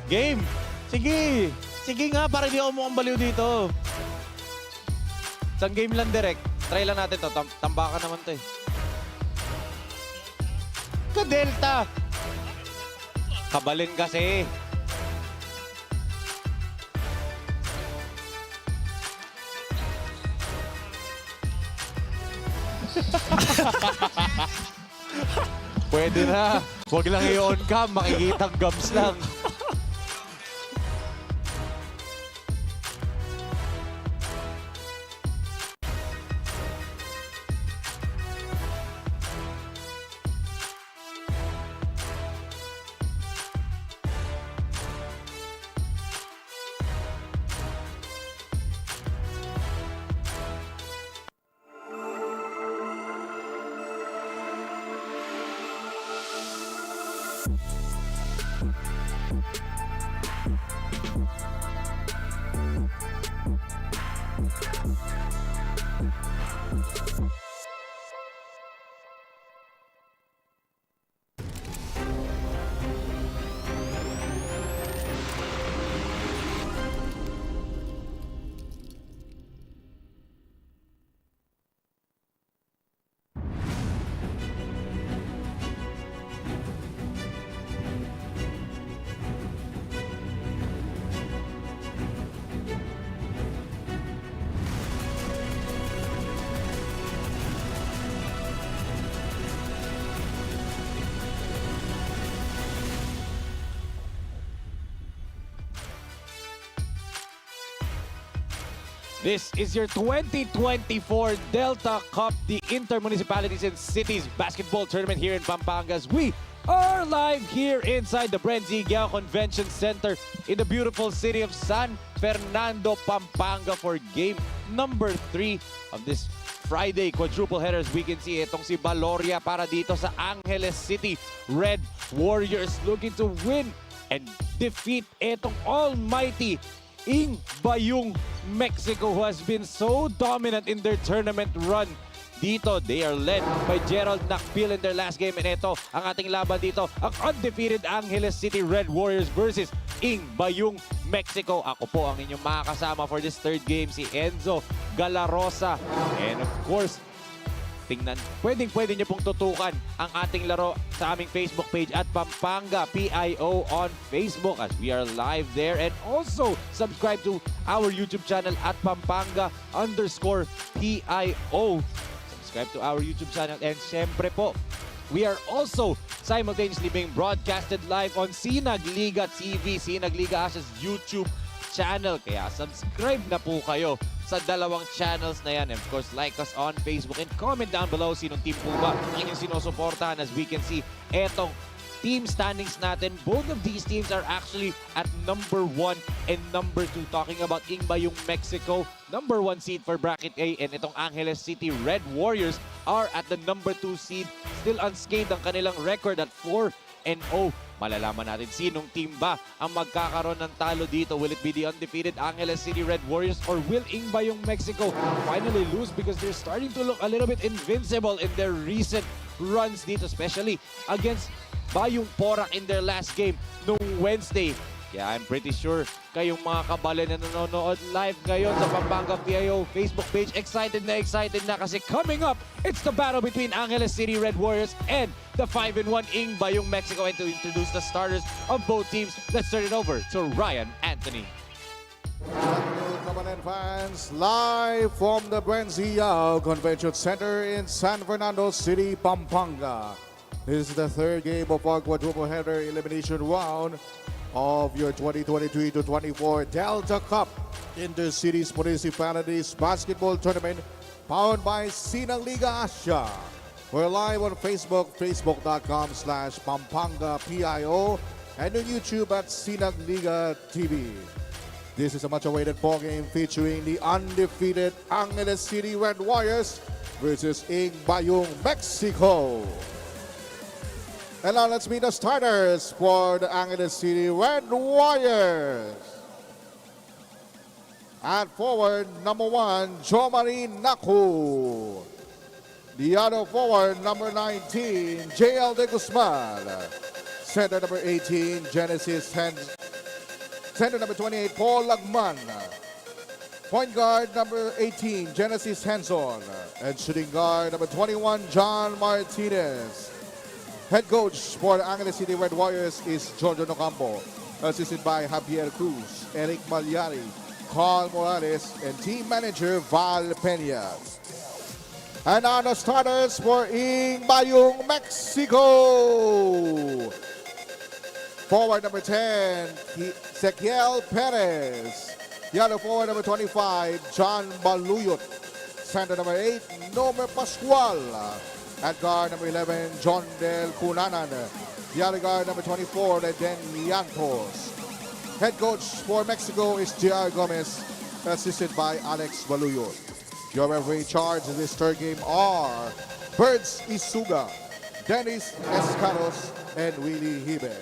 Game. Sige. Sige nga, para di ako mukhang baliw dito. Isang game lang direct. Try lang natin to. Tambakan naman to eh. Ka-delta. Kabalin kasi. Pwede na. Huwag lang i-on cam. Makikitang gums lang. This is your 2024 Delta Cup, the Inter-Municipalities and Cities basketball tournament here in Pampanga. We are live here inside the BREN GUIAO Convention Center in the beautiful city of San Fernando, Pampanga for game number 3 of this Friday quadruple headers. We can see itong si Valoria para dito sa Angeles City Red Warriors looking to win and defeat itong almighty Bayong Mexico, who has been so dominant in their tournament run. Dito, they are led by Gerald Nakpil in their last game. And ito, ang ating laban dito, ang undefeated Angeles City Red Warriors versus Bayong Mexico. Ako po ang inyong makakasama for this third game, si Enzo Galarosa. And of course, tingnan, pwede nyo pong tutukan ang ating laro sa aming Facebook page at Pampanga PIO on Facebook as we are live there. And also, subscribe to our YouTube channel at Pampanga_PIO. Subscribe to our YouTube channel. And syempre po, we are also simultaneously being broadcasted live on Sinag Liga TV, Sinag Liga Asia's YouTube channel. Kaya subscribe na po kayo sa dalawang channels na yan. And of course, like us on Facebook and comment down below sinong team po ba ang inyong sinusuportahan. As we can see, etong team standings natin, both of these teams are actually at number 1 and number 2. Talking about Bayong Mexico, number 1 seed for Bracket A, and itong Angeles City Red Warriors are at the number 2 seed. Still unscathed ang kanilang record at 4-0. Malalaman natin sinong team ba ang magkakaroon ng talo dito. Will it be the undefeated Angeles City Red Warriors or will Bayong Mexico finally lose because they're starting to look a little bit invincible in their recent runs dito, especially against Bayong Porac in their last game noong Wednesday. Kaya I'm pretty sure kayong mga kabalan na nanonood live ngayon sa Pampanga PIO Facebook page, excited na kasi coming up, it's the battle between Angeles City Red Warriors and the 5-1 Bayong Mexico. And to introduce the starters of both teams, let's turn it over to Ryan Anthony. Good fans, live from the BREN GUIAO Convention Center in San Fernando City, Pampanga. This is the third game of our quadruple header elimination round of your 2023-24 Delta Cup Inter-Cities Municipalities Basketball Tournament powered by Sinag Liga Asia. We're live on Facebook, facebook.com/PampanggaPIO, and on YouTube at Sinag Liga TV. This is a much-awaited ball game featuring the undefeated Angeles City Red Warriors versus Bayong Mexico. And now let's meet the starters for the Angeles City Red Warriors. At forward, number 1, Jomari Naku. The other forward, number 19, JL De Guzman. Center number 18, Genesis Center number 28, Paul Lagman. Point guard number 18, Genesis Henson. And shooting guard number 21, John Martinez. Head coach for the Angeles City Red Warriors is Jordan Ocampo. Assisted by Javier Cruz, Eric Malyari, Carl Morales, and team manager Val Peñas. And now the starters for Ingbayong, Mexico. Forward number 10, Ezequiel Perez. The other forward number 25, John Baluyot. Center number 8, Nomer Pascual. At guard number 11, John Del Cunanan. The other guard number 24, Reden Liantos. Head coach for Mexico is J.R. Gomez, assisted by Alex Baluyot. Your referee in charge in this third game are Birds Isuga, Dennis Escaros, and Willie Hibe.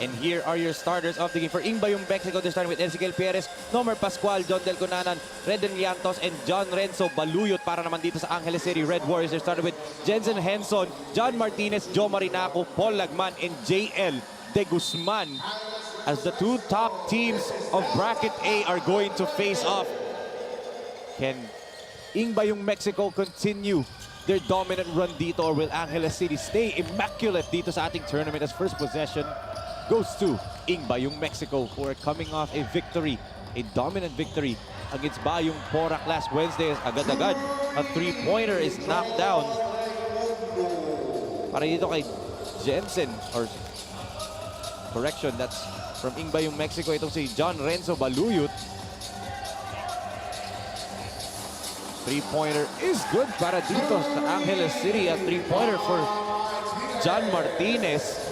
And here are your starters of the game for Ingbayong, Mexico. They're starting with Ezequiel Perez, Nomer Pascual, John Del Cunanan, Reden Liantos, and John Renzo Baluyot. Para naman dito sa Angeles City Red Warriors, they're starting with Jensen Henson, John Martinez, Joe Marinaco, Paul Lagman, and JL De Guzman. As the two top teams of Bracket A are going to face off. Can Ingbayong, Mexico continue their dominant run dito, or will Angeles City stay immaculate dito sa ating tournament, as first possession goes to Ingbayong, Mexico, who are coming off a victory, a dominant victory against Bayong Porac last Wednesday. Agad-agad, a three-pointer is knocked down para dito kay Jensen, or correction, that's from Ingbayong, Mexico. Itong si John Renzo Baluyot. Three-pointer is good para dito sa Angeles City. A three-pointer for John Martinez.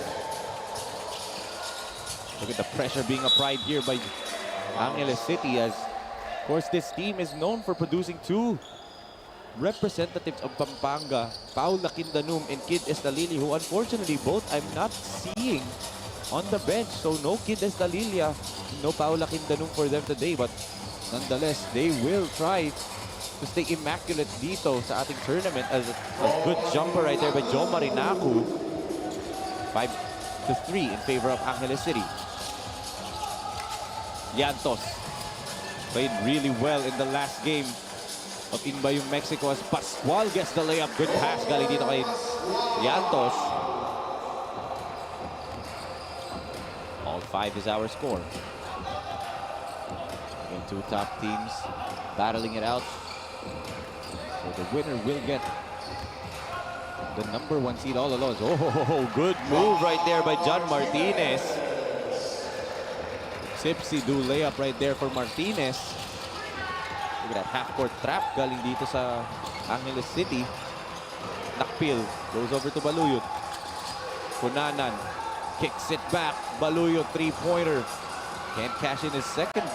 Look at the pressure being applied here by Angeles City, as, of course, this team is known for producing two representatives of Pampanga, Paul Lakindanum and Kid Estalili, who unfortunately both I'm not seeing on the bench. So no Kid Estalilia, no Paul Lakindanum for them today, but nonetheless, they will try to stay immaculate dito sa ating tournament, as a good jumper right there by Joe Marinaco. 5-3 in favor of Angeles City. Liantos played really well in the last game of Ingbayong, Mexico, as Pascual gets the layup. Good pass galing dito kay Liantos. All 5 is our score. And two top teams battling it out. So the winner will get the number 1 seed all along. Oh, good move right there by John Martinez. Tipsy-do layup right there for Martinez. Look at that half-court trap galing dito sa Angeles City. Nakpil goes over to Baluyot. Cunanan kicks it back. Baluyot, three-pointer. Can't cash in his second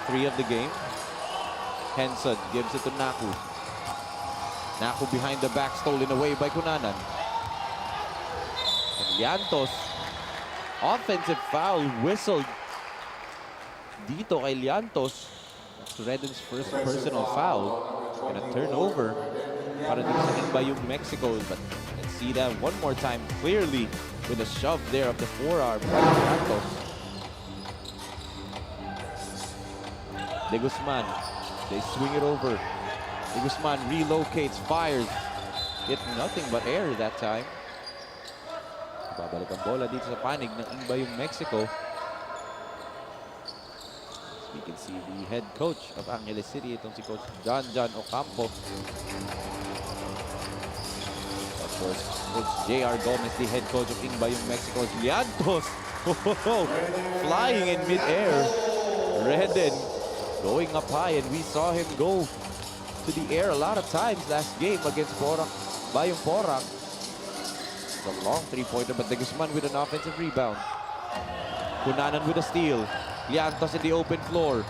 three of the game. Henson gives it to Naku. Naku behind the back, stolen away by Cunanan. And Liantos, offensive foul whistled dito kay Liantos. That's Reden's first personal foul. And a turnover para dito sa Ingbayong, Mexico. But let's see that one more time clearly with a shove there of the forearm by Liantos. De Guzman, they swing it over. De Guzman relocates, fires. Hit nothing but air that time. Babalik ang bola dito sa panig ng Ingbayong, Mexico. We can see the head coach of Angeles City, itong si Coach John Ocampo. Of course, Coach J.R. Gomez, the head coach of Ingbayong, Mexico. Liantos, flying in mid-air. Reden going up high, and we saw him go to the air a lot of times last game against Bayong Porac. It's a long three-pointer, but De Guzman with an offensive rebound. Cunanan with a steal. Liantos in the open floor.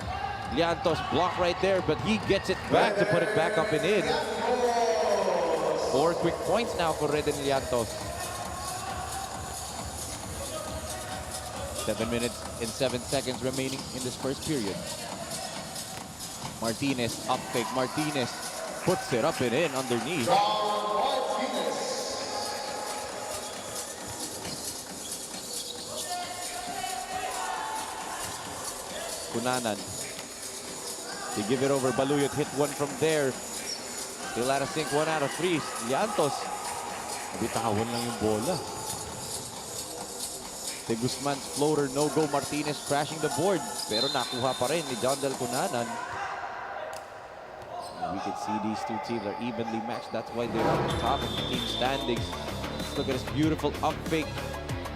Liantos blocked right there, but he gets it back to put it back up and in. 4 quick points now for Reden Liantos. 7 minutes and 7 seconds remaining in this first period. Martinez, up fake. Martinez puts it up and in underneath. Cunanan. They give it over. Baluyot hit one from there. Still out of sync, 1 out of 3. Llantos. Nabitawan lang yung bola. De Guzman's floater, no-go. Martinez crashing the board. Pero nakuha pa rin ni John Del Cunanan. We can see these two teams are evenly matched. That's why they're on the top of the team standings. Let's look at this beautiful up fake.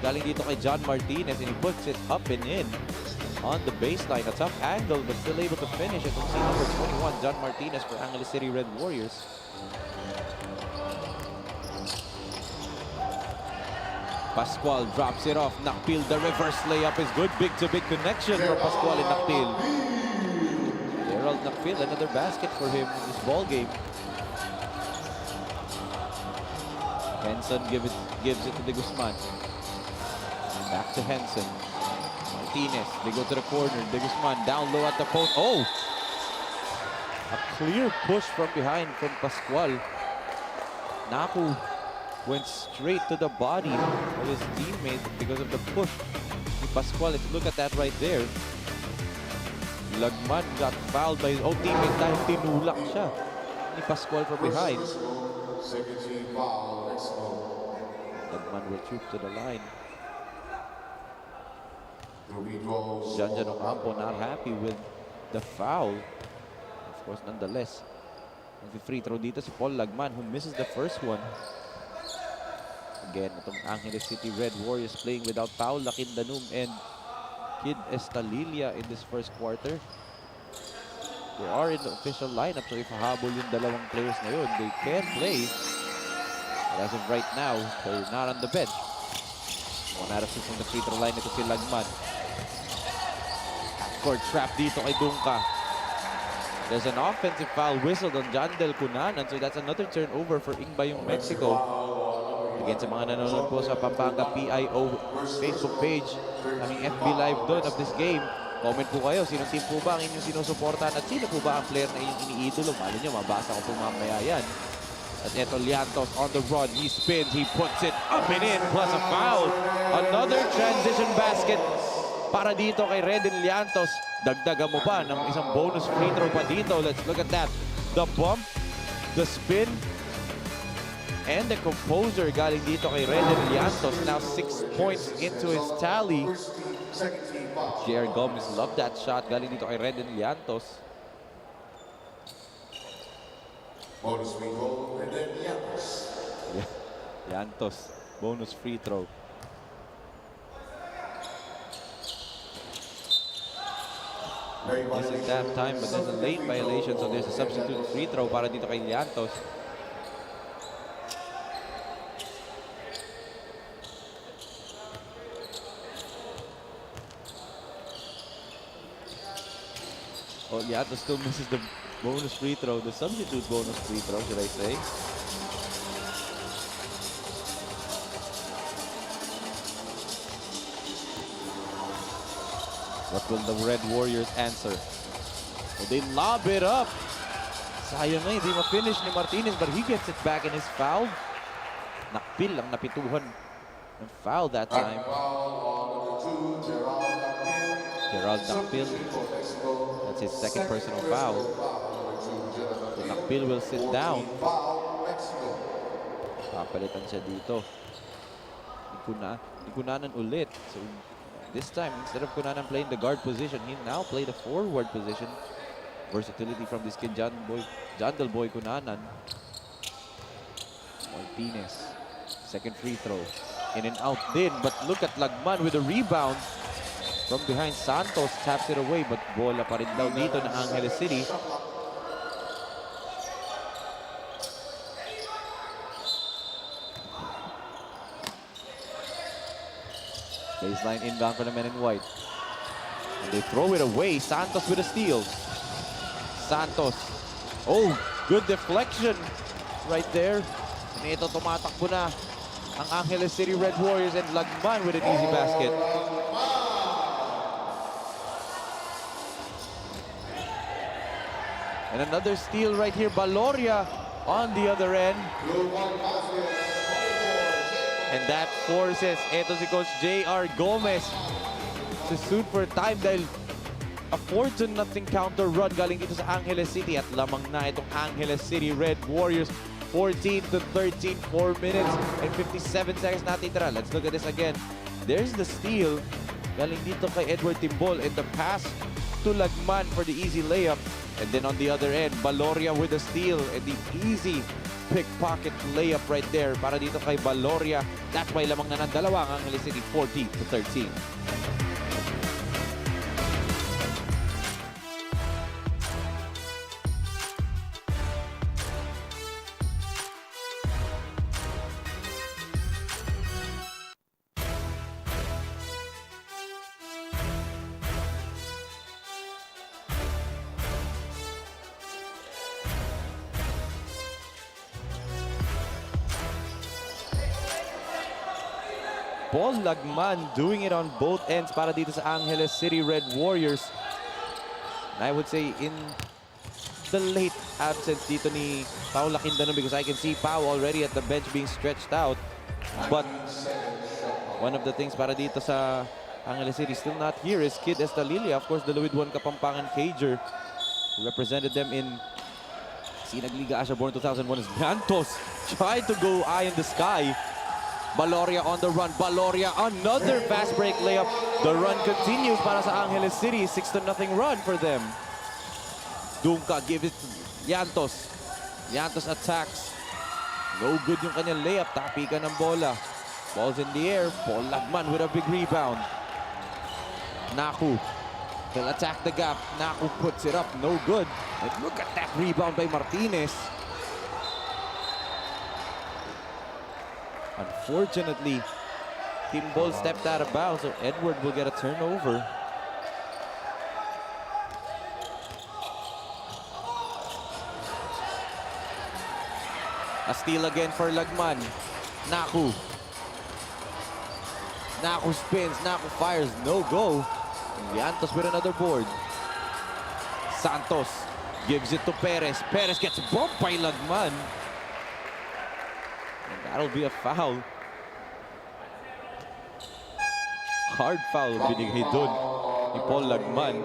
Galing dito kay John Martinez, and he puts it up and in on the baseline. A tough angle, but still able to finish it. We'll see number 21, John Martinez for Angeles City Red Warriors. Pascual drops it off. Nakpil, the reverse layup is good. Big-to-big connection from Pascual and Nakpil. Gerald Nakpil, another basket for him in this ball game. Henson gives it to De Guzman. Back to Henson. Martinez, they go to the corner. De Guzman down low at the post. Oh! A clear push from behind from Pascual. Naku went straight to the body of his teammate because of the push to Pascual. Let's look at that right there. Lagman got fouled by his own teammate dahil tinulak siya ni Pascual from behind. Lagman will troop to the line. Janjan Ocampo not happy with the foul. Of course, nonetheless, the free throw dito si Paul Lagman, who misses the first one. Again, itong Angeles City Red Warriors playing without Paul Lakindanum and Kid Estalilia in this first quarter. They are in the official lineup, so if hahabol yung dalawang players na yun, they can play. But as of right now, they're not on the bench. 1 out of 6 from the free throw line, ito si Lagman. Half-court trap dito kay Dunca. There's an offensive foul whistled on John Del Cunanan, so that's another turnover for Ingbayong Mexico. Again, sa mga nanonood po sa Pampanga PIO Facebook page, aming FB Live doon of this game, comment po kayo, sinong team po ba ang inyong sinusuportahan at sino po ba ang player na inyong iniidolo? Malo nyo, mabasa ko po mamaya yan. At eto, Llantos on the run, he spins, he puts it up and in, plus a foul. Another transition basket para dito kay Reden Llantos. Dagdagan mo pa ng isang bonus free throw pa dito. Let's look at that. The bump, the spin, and the composer galing dito kay Reden Llantos. Now 6 points into his tally. J.R. Gomez loved that shot galing dito kay Reden Llantos. Bonus free throw, and then Llantos. Llantos, bonus free throw. This is that time, but there's a late violation, so there's a substitute free throw para dito kay Llantos. Oh, Llantos still misses the bonus free throw, the substitute bonus free throw, should I say. What will the Red Warriors answer? Oh, they lob it up. Sayang na, hindi ma-finish ni Martinez, but he gets it back and is fouled. Nakpil ang napituhan ng foul that time. Gerald Nakpil. That's his second personal foul. So Nakpil will sit down. Papalitan siya dito. Cunanan ulit. So this time, instead of Cunanan playing the guard position, he now played the forward position. Versatility from this kid, John Del Boy Cunanan. Martinez, second free throw. In and out din, but look at Lagman with a rebound. From behind, Santos taps it away, but bola pa rin daw dito ng Angeles City. Baseline inbound for the men in white. And they throw it away. Santos with a steal. Santos. Oh, good deflection right there. And ito tumatakbo na ang Angeles City Red Warriors, and Lagman with an easy basket. And another steal right here. Baloria on the other end. And that forces eto si Coach J.R. Gomez to suit for time dahil A 4-0 counter run galing dito sa Angeles City at lamang na itong Angeles City Red Warriors. 14-13, 4 minutes and 57 seconds natitira. Let's look at this again. There's the steal. Galing dito kay Edward Timbol and the pass to Lagman for the easy layup. And then on the other end, Baloria with the steal and the easy pickpocket layup right there para dito kay Baloria. That's why lamang na ng dalawa ang Angeles City 14-13. Paul Lagman doing it on both ends para dito sa Angeles City Red Warriors. And I would say in the late absence dito ni Pau Laquindano because I can see Pau already at the bench being stretched out. But one of the things para dito sa Angeles City still not here is Kid Estalilia. Of course, the Luid 1 Kapampangan Cager who represented them in Sinagliga Asia born 2001 as Santos tried to go eye in the sky. Baloria on the run. Baloria, another fast break layup. The run continues para sa Angeles City. 6-0 run for them. Dunka gives it to Llantos. Llantos attacks. No good yung kanyang layup. Tapikan ng bola. Ball's in the air. Paul Lagman with a big rebound. Naku. Will attack the gap. Naku puts it up. No good. And look at that rebound by Martinez. Unfortunately, Timbol stepped out of bounds, so Edward will get a turnover. A steal again for Lagman. Naku. Naku spins, Naku fires, no go. Llantos with another board. Santos gives it to Perez. Perez gets bumped by Lagman. And that'll be a foul. Hard foul binigay dun ni Paul Lagman.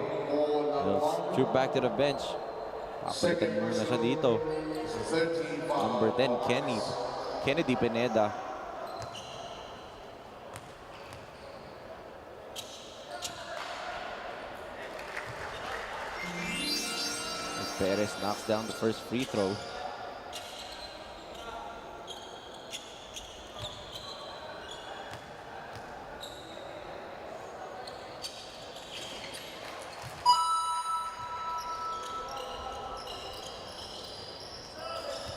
He'll shoot back to the bench. Papalitan muna siya dito. Number 10, Kennedy Pineda. As Perez knocks down the first free throw.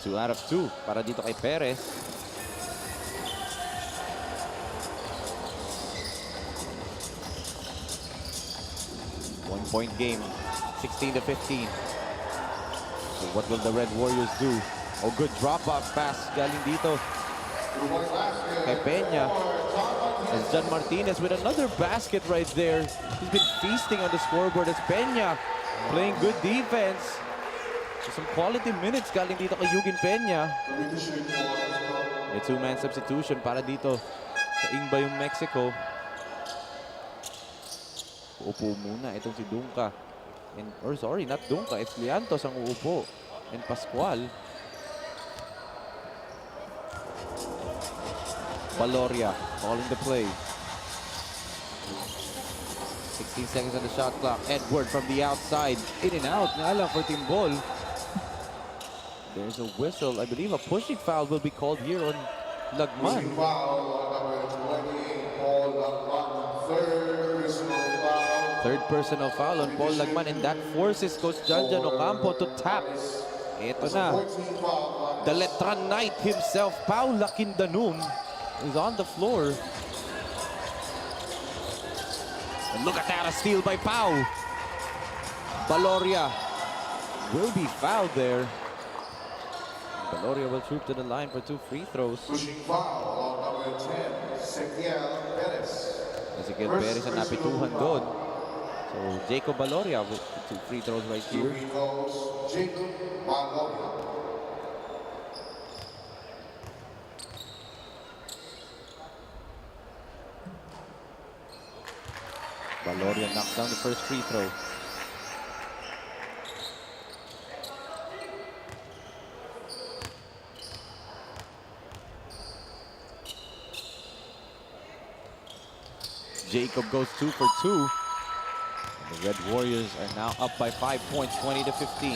Two out of two para dito kay Perez. One-point game, 16-15. So what will the Red Warriors do? Oh, good drop-off pass galing dito kay Peña. As John Martinez with another basket right there. He's been feasting on the scoreboard as Peña playing good defense. So some quality minutes galing dito kay Eugene Peña. A two-man substitution para dito sa Ingbayong, Mexico. Uupo muna itong si Dunka. Or sorry, not Dunka. It's Llantos ang uupo. And Pascual. Baloria calling the play. 16 seconds on the shot clock. Edward from the outside. In and out nga lang for Timbol. There's a whistle. I believe a pushing foul will be called here on Lagman. Third personal foul on Paul Lagman, and that forces Coach Janjan Ocampo to tap. Ito na. The Letran Knight himself, Pau Laquindano, is on the floor. And look at that, a steal by Pau. Baloria will be fouled there. Baloria will troop to the line for two free throws. Pushing foul on number 10, Ezequiel Perez. Ezequiel Perez ang napituhan doon. So Jacob Baloria with two free throws right here. Jacob Baloria. Baloria knocks down the first free throw. Jacob goes 2 for 2. And the Red Warriors are now up by 5 points, 20-15.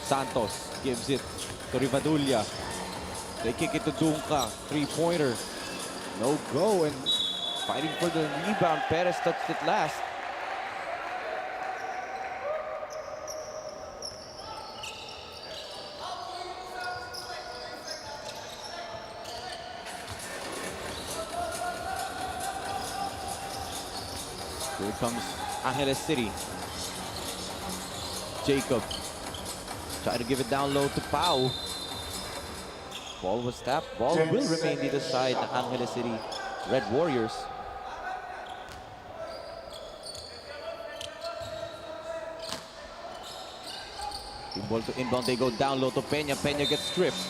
Santos gives it to Rivadulla. They kick it to Dunca. Three-pointer. No go, and fighting for the rebound. Perez touched it last. Here comes Angeles City. Jacob try to give it down low to Pau. Ball was tapped. Ball will remain either side ng Angeles City Red Warriors. Team ball to inbound. They go down low to Peña. Peña gets stripped.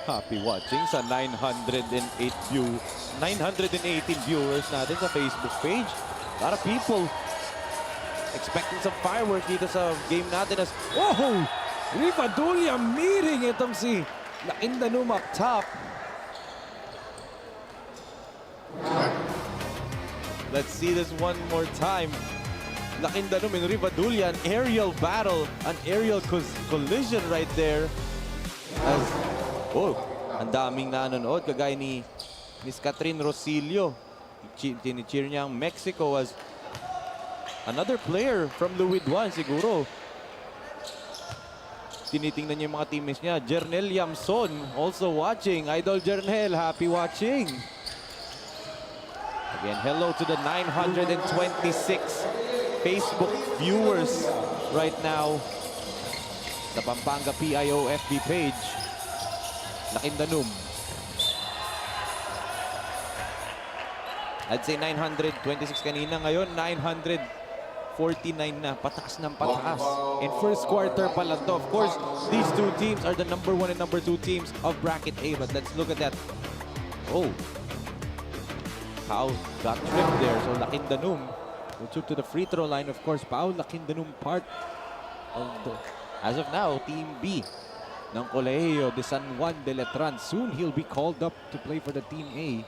Happy watching sa 918 viewers natin sa Facebook page. A lot of people expecting some fireworks dito sa game natin as, oh! Rivadulla meeting itong si Lakindanum up top. Let's see this one more time. Lakindanum and Rivadulla, an aerial battle, an aerial collision right there. As, oh, ang daming nanonood, kagaya ni Miss Catherine Rosilio. Tinicheer niya ang Mexico as another player from Luwid 1 siguro. Tinitingnan niya yung mga teammates niya. Jernel Yamson also watching. Idol Jernel, happy watching. Again, hello to the 926 Facebook viewers right now sa Pampanga PIO FB page. Lakindanum. I'd say 926 kanina. Ngayon, 949 na. Pataas ng pataas. In first quarter pa lang to. Of course, these two teams are the number 1 and number 2 teams of Bracket A. But let's look at that. Oh. Pau got tripped there. So, Lakindanum will took to the free throw line. Of course, Pau Lakindanum part of the, as of now, Team B ng Colegio de San Juan de Letran. Soon, he'll be called up to play for the Team A.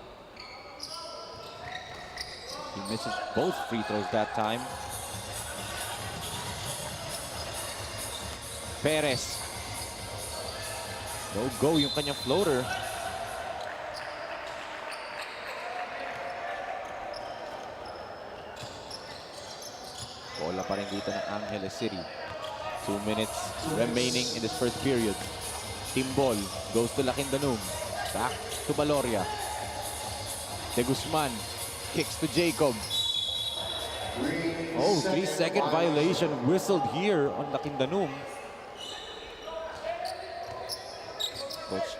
He misses both free throws that time. Perez. No go yung kanyang floater. Bola pa rin dito ng Angeles City. 2 minutes remaining in this first period. Team ball goes to Lakindanum. Back to Baloria. De Guzman kicks to Jacob. Oh, 3-second violation whistled here on Lakindanum. Coach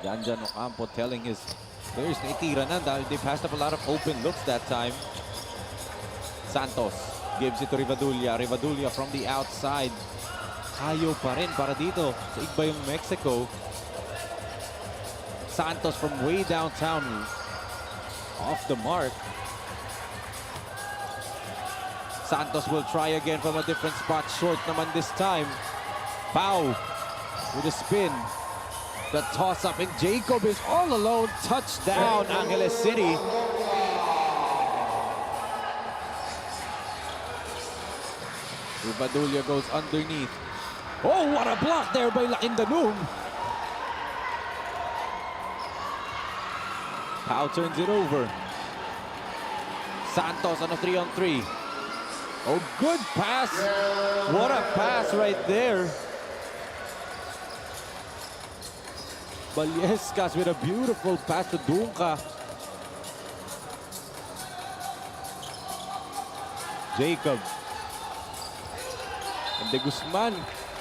Janjan Ocampo telling his players na itira na dahil they passed up a lot of open looks that time. Santos gives it to Rivadulla. Rivadulla from the outside. Ayaw pa rin para dito sa Igbayong Mexico. Santos from way downtown. Off the mark. Santos will try again from a different spot. Short naman this time. Pau with a spin. The toss-up, and Jacob is all alone. Touchdown, Angeles City. Rivadulla goes underneath. Oh, what a block there by Lakindanum. Pau turns it over. Santos on a 3-on-3. Oh, good pass. What a pass right there. Baliescas with a beautiful pass to Dunca. Jacob. And De Guzman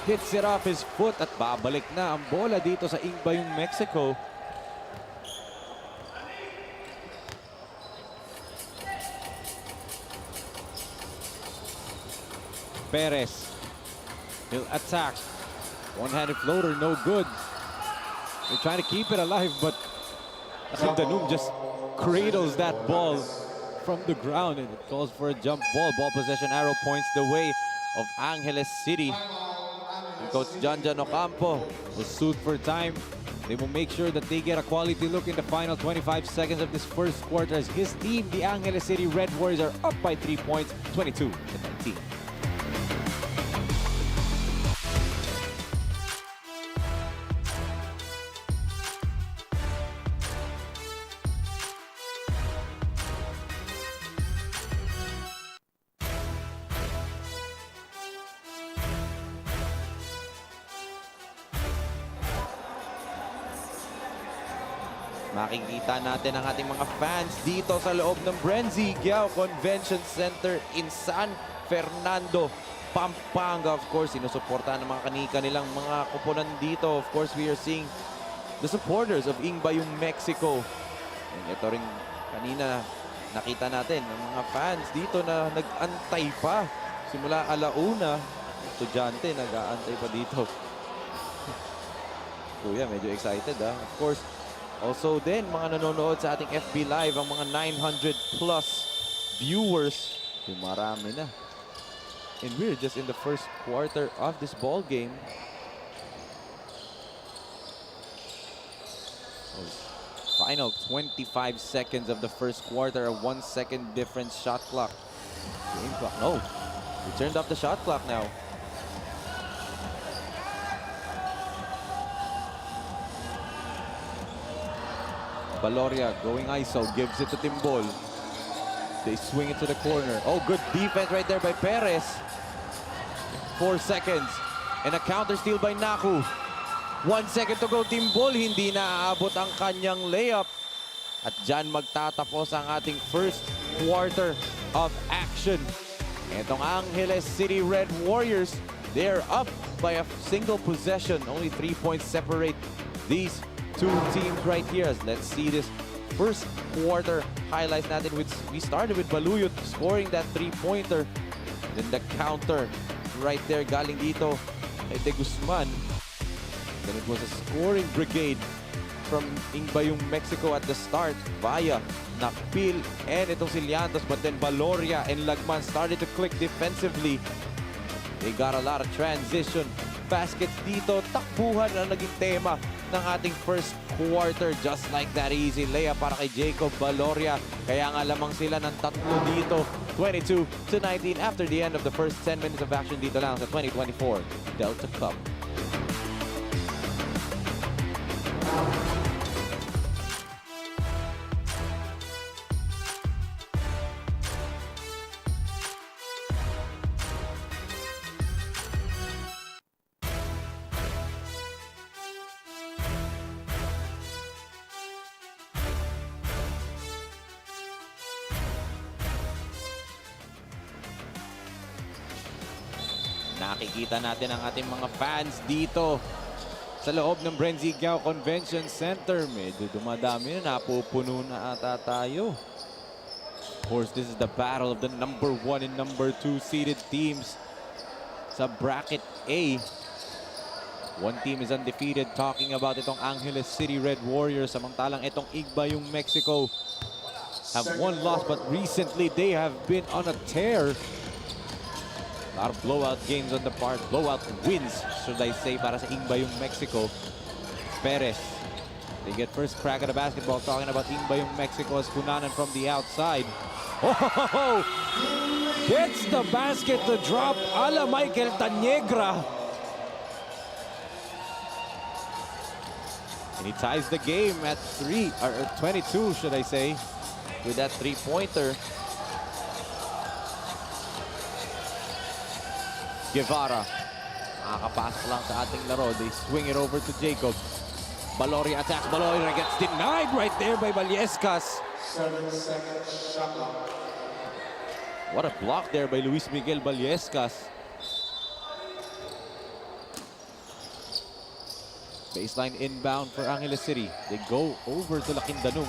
hits it off his foot at babalik na ang bola dito sa Igbayong Mexico. Perez. He'll attack. One-handed floater, no good. They're trying to keep it alive, but Lakindanum just cradles that ball from the ground, and it calls for a jump ball. Ball possession arrow points the way of Angeles City. And Coach Janjan Ocampo will suit for time. They will make sure that they get a quality look in the final 25 seconds of this first quarter as his team, the Angeles City Red Warriors, are up by 3 points, 22-19. Makikita natin ang ating mga fans dito sa loob ng BREN GUIAO Convention Center in San Fernando, Pampanga. Of course, sinusuportahan ng mga kanika nilang mga koponan dito. Of course, we are seeing the supporters of Ingbayong, Mexico. And ito rin kanina nakita natin ng mga fans dito na nag-antay pa. Simula alauna, estudyante nag-aantay pa dito. Kuya, medyo excited ha. Of course, also din, mga nanonood sa ating FB Live, ang mga 900 plus viewers, marami na. And we're just in the first quarter of this ball game. So, final 25 seconds of the first quarter, a 1 second difference shot clock. Game clock, no. We turned off the shot clock now. Valoria going ISO, gives it to Timbol. They swing it to the corner. Oh, good defense right there by Perez. 4 seconds. And a counter steal by Naku. 1 second to go. Timbol hindi naaabot ang kanyang layup. At dyan magtatapos ang ating first quarter of action. Itong Angeles City Red Warriors, they're up by a single possession. Only 3 points separate these two teams right here. Let's see this first quarter highlights natin. We started with Baluyot scoring that three-pointer. Then the counter right there galing dito kay De Guzman. Then it was a scoring brigade from Ingbayong, Mexico at the start via Nakpil and itong si Liantos. But then Valoria and Lagman started to click defensively. They got a lot of transition baskets dito. Takbuhan ang naging tema ng ating first quarter. Just like that, easy layup para kay Jacob Valoria. Kaya nga lamang sila ng tatlo dito. 22-19 after the end of the first 10 minutes of action dito lang sa 2024 Delta Cup. Nakikita natin ang ating mga fans dito sa loob ng BREN GUIAO Convention Center. Medyo dumadami na, napupuno na ata tayo. Of course, this is the battle of the number 1 and number 2 seeded teams sa bracket A. One team is undefeated, talking about itong Angeles City Red Warriors. Samantalang itong Ingbayong, Mexico have one loss, but recently they have been on a tear. A lot of blowout games on the part, blowout wins, should I say, para sa Ingbayong, Mexico. Perez, they get first crack at the basketball. Talking about Ingbayong, Mexico as Cunanan from the outside. Oh, gets the basket to drop a la Michael Taniegra. And he ties the game at 22, should I say, with that three-pointer. Guevara, nakakapasok lang sa ating laro. They swing it over to Jacob. Valoria attacks. Valoria gets denied right there by Vallescas. 7-second shot clock. What a block there by Luis Miguel Vallescas. Baseline inbound for Angeles City. They go over to Lakindanum.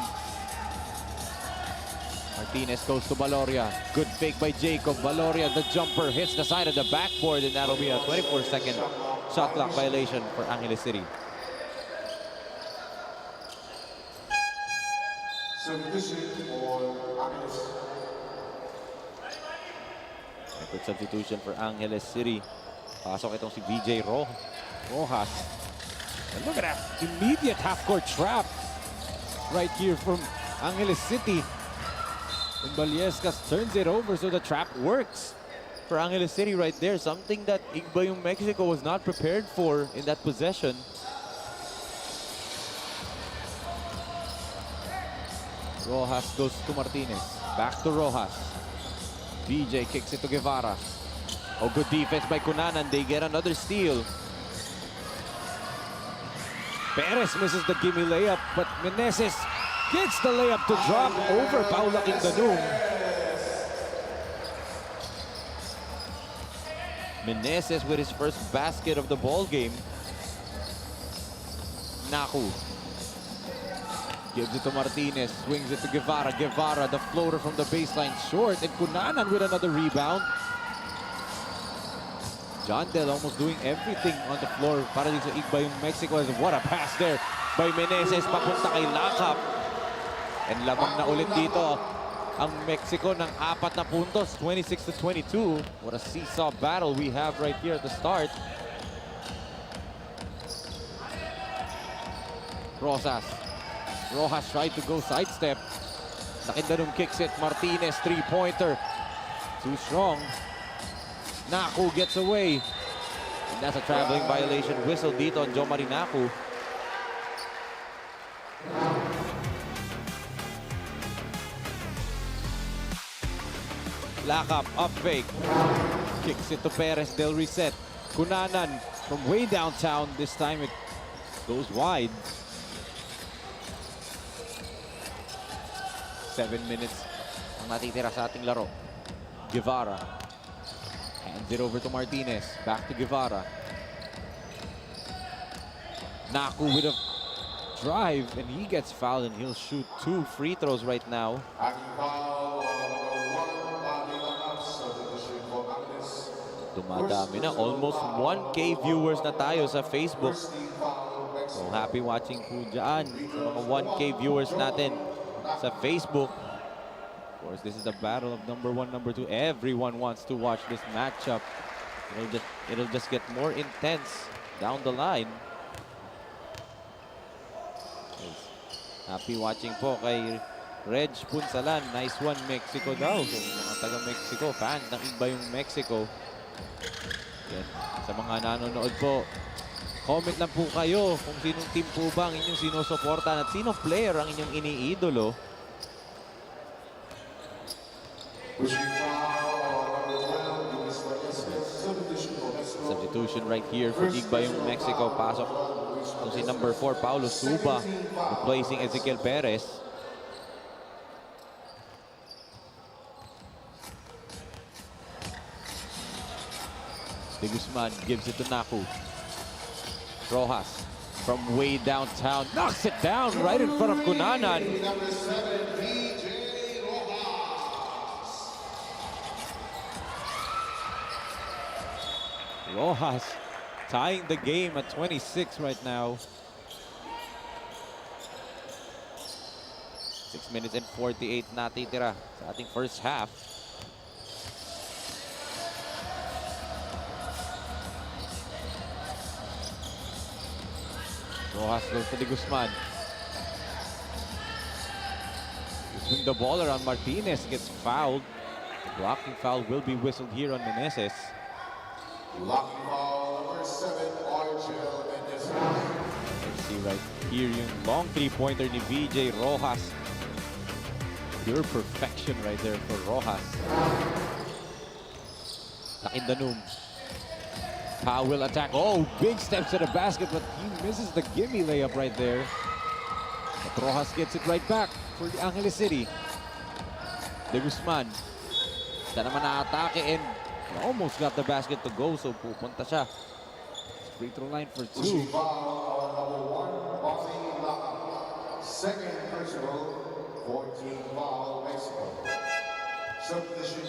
Martinez goes to Valoria. Good fake by Jacob. Valoria, the jumper, hits the side of the backboard, and that'll be a 24-second shot clock violation for Angeles City. A good substitution for Angeles City. Pasok itong si VJ Rojas. And look at that immediate half-court trap right here from Angeles City. And Baliescas turns it over, so the trap works for Angeles City right there. Something that Igbayong Mexico was not prepared for in that possession. Rojas goes to Martinez. Back to Rojas. VJ kicks it to Guevara. Oh, good defense by Cunanan. They get another steal. Perez misses the gimme layup, but Meneses gets the layup to drop over Paula Quintanum. Meneses with his first basket of the ball game. Naku gives it to Martinez, swings it to Guevara. Guevara, the floater from the baseline, short, and Cunanan with another rebound. John Del almost doing everything on the floor para dito sa Igbayong Mexico. What a pass there by Meneses papunta kay Lakap. And lamang na ulit dito ang Mexico ng 4 na puntos, 26-22. What a seesaw battle we have right here at the start. Rojas tried to go sidestep. Nakindanum kicks it. Martinez, three-pointer. Too strong. Naku gets away. And that's a traveling violation whistle dito on Jo Marinaku. Lakap, up fake. Kicks it to Perez. They'll reset. Cunanan from way downtown. This time it goes wide. 7 minutes ang natitira sa ating laro. Guevara hands it over to Martinez. Back to Guevara. Naku with a drive, and he gets fouled, and he'll shoot 2 free throws right now. Dumadami na. Almost 1K viewers na tayo sa Facebook. So happy watching po dyan sa mga 1K viewers natin sa Facebook. Of course, this is the battle of number 1, number 2. Everyone wants to watch this matchup. It'll just get more intense down the line. Happy watching po kay Reg Punsalan. Nice one, Mexico daw. So, mga taga-Mexico, fans ng Igbayong Mexico. Yan. Sa mga nanonood po, comment lang po kayo kung sinong team po ba ang inyong sinusuportahan at sinong player ang inyong iniidolo. Substitution right here for Igbayong Mexico. Pasok ito si number 4, Paulo Suba, replacing Ezequiel Perez. De Guzman gives it to Naku. Rojas from way downtown knocks it down right in front of Cunanan. Rojas tying the game at 26 right now. 6 minutes and 48 natitira sa ating first half. Rojas goes to De Guzman. Swing the ball around. Martinez gets fouled. The blocking foul will be whistled here on Meneses. Blocking foul number 7, Argel Meneses. Let's see right here yung long three-pointer ni VJ Rojas. Pure perfection right there for Rojas. Nakindanum. Powell attack. Oh, big steps to the basket, but he misses the gimme layup right there. But Rojas gets it right back for the Angeles City. De Guzman. Siya naman na-atake and almost got the basket to go, so pupunta siya. Free throw line for 2. Second personal, 14 foul, Mexico.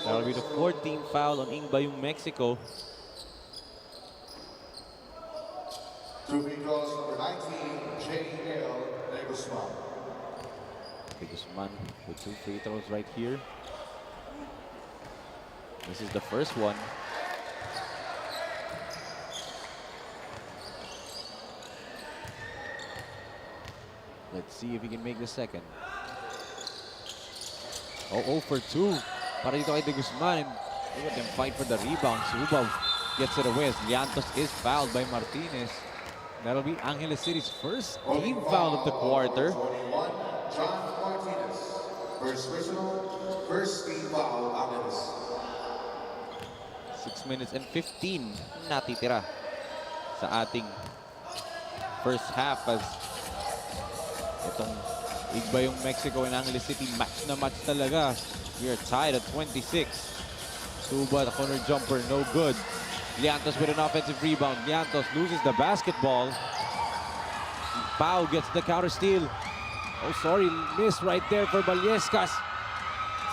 That'll be the 14th foul on Igbayong Mexico. 2 free throws, number 19, J.L. De Guzman. De Guzman with 2 free throws right here. This is the first one. Let's see if he can make the second. Oh, 0 for 2. Para dito kay De Guzman. Look at them fight for the rebound. Subaw gets it away as Llantos is fouled by Martinez. That'll be Angeles City's first team foul of the quarter. 21, John Martinez. First personal, first team foul, Angeles. 6 minutes and 15 natitira sa ating first half as itong igba yung Mexico and Angeles City match na match talaga. We are tied at 26. Suba, the corner jumper, no good. Llantos with an offensive rebound. Llantos loses the basketball. Pau gets the counter steal. Oh, sorry, miss right there for Vallescas.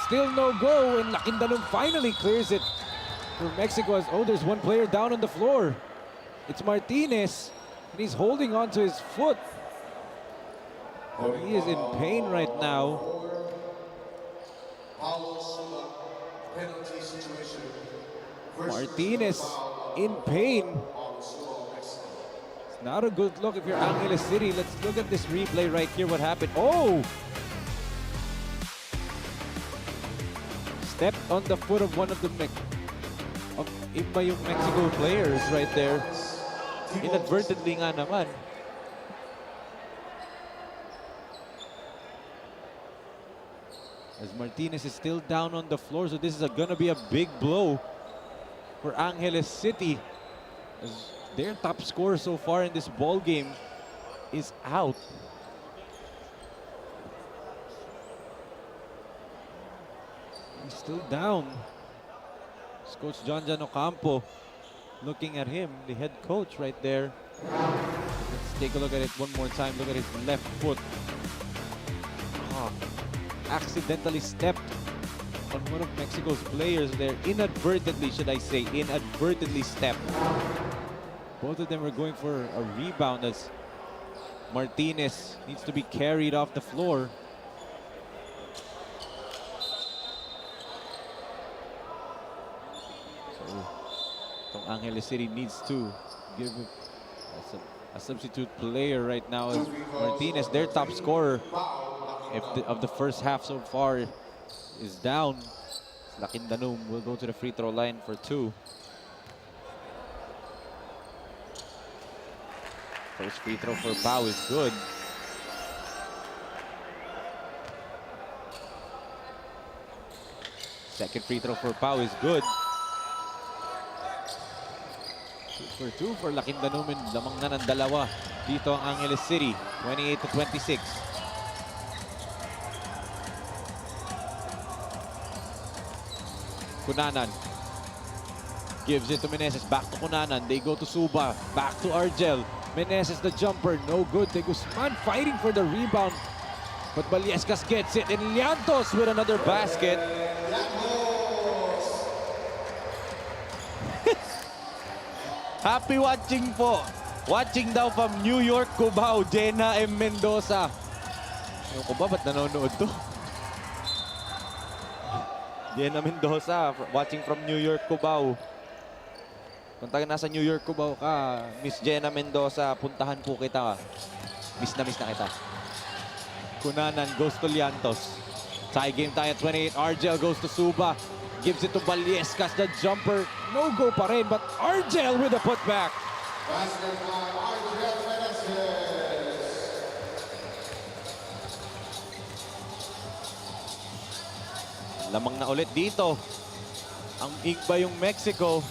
Still no go, and Lakindanum finally clears it for Mexico as, oh, there's one player down on the floor. It's Martinez, and he's holding on to his foot. He is in pain right now. Martinez in pain. It's not a good look if you're Angeles City. Let's look at this replay right here. What happened? Oh! Stepped on the foot of one of the iba yung Mexico players right there. Inadvertently nga naman. As Martinez is still down on the floor, so this is gonna be a big blow for Angeles City, as their top scorer so far in this ball game is out. He's still down. It's Coach John Ocampo looking at him, the head coach right there. Let's take a look at it one more time. Look at his left foot. Accidentally stepped on one of Mexico's players there. Inadvertently, should I say. Inadvertently stepped. Both of them were going for a rebound as Martinez needs to be carried off the floor. So, itong Angeles City needs to give a substitute player right now as Martinez, their top scorer of the first half so far, is down. Lakindanum will go to the free throw line for 2. First free throw for Pau is good. Second free throw for Pau is good. 2 for 2 for Lakindanum, and lamang na ng dalawa dito ang Angeles City. 28-26. Cunanan gives it to Meneses. Back to Cunanan. They go to Suba. Back to Argel. Meneses the jumper. No good. De Guzman fighting for the rebound. But Vallescas gets it. And Llantos with another basket. Happy watching po. Watching daw from New York, Cubao. Jenna M. Mendoza. Ano ko ba? Ba't nanonood to? Jenna Mendoza, watching from New York, Cubao. Kung taga nasa New York, Cubao ka, Miss Jenna Mendoza, puntahan po kita. Miss na kita. Cunanan goes to Llantos. Tie game tayo, 28. Argel goes to Suba. Gives it to Vallescas, the jumper. No go pa rin, but Argel with a putback. Lamang na ulit dito ang igba yung Mexico.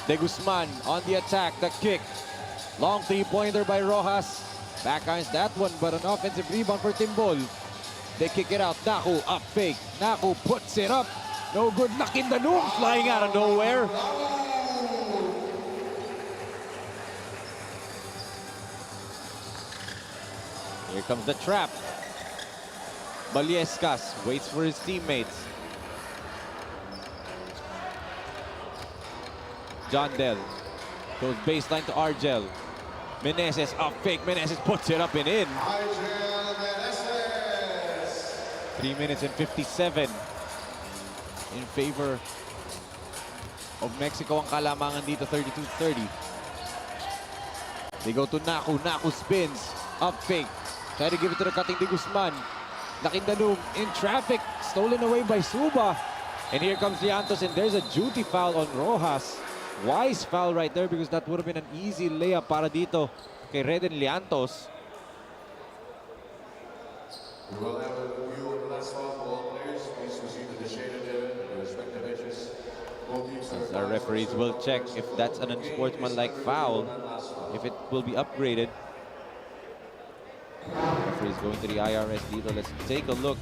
De Guzman on the attack, the kick. Long three-pointer by Rojas. Backhands that one, but an offensive rebound for Timbol. They kick it out. Naku, up fake. Naku puts it up. No good. Lakindanum flying out of nowhere. Here comes the trap. Vallescas waits for his teammates. John Del goes baseline to Argel. Meneses up fake. Meneses puts it up and in. 3 minutes and 57 in favor of Mexico. Ang kalamangan dito, 32-30. They go to Naku. Naku spins. Up fake. Try to give it to the cutting de Guzman. Lakindanum in traffic. Stolen away by Suba. And here comes Liantos, and there's a duty foul on Rojas. Wise foul right there because that would have been an easy layup para dito kay Reden Liantos. We will have a review of the last foul for all players. Please proceed to the shaded area, the respective benches. As our referees will check if that's an unsportsmanlike foul, if it will be upgraded. Referees going to the IRS dito. Let's take a look.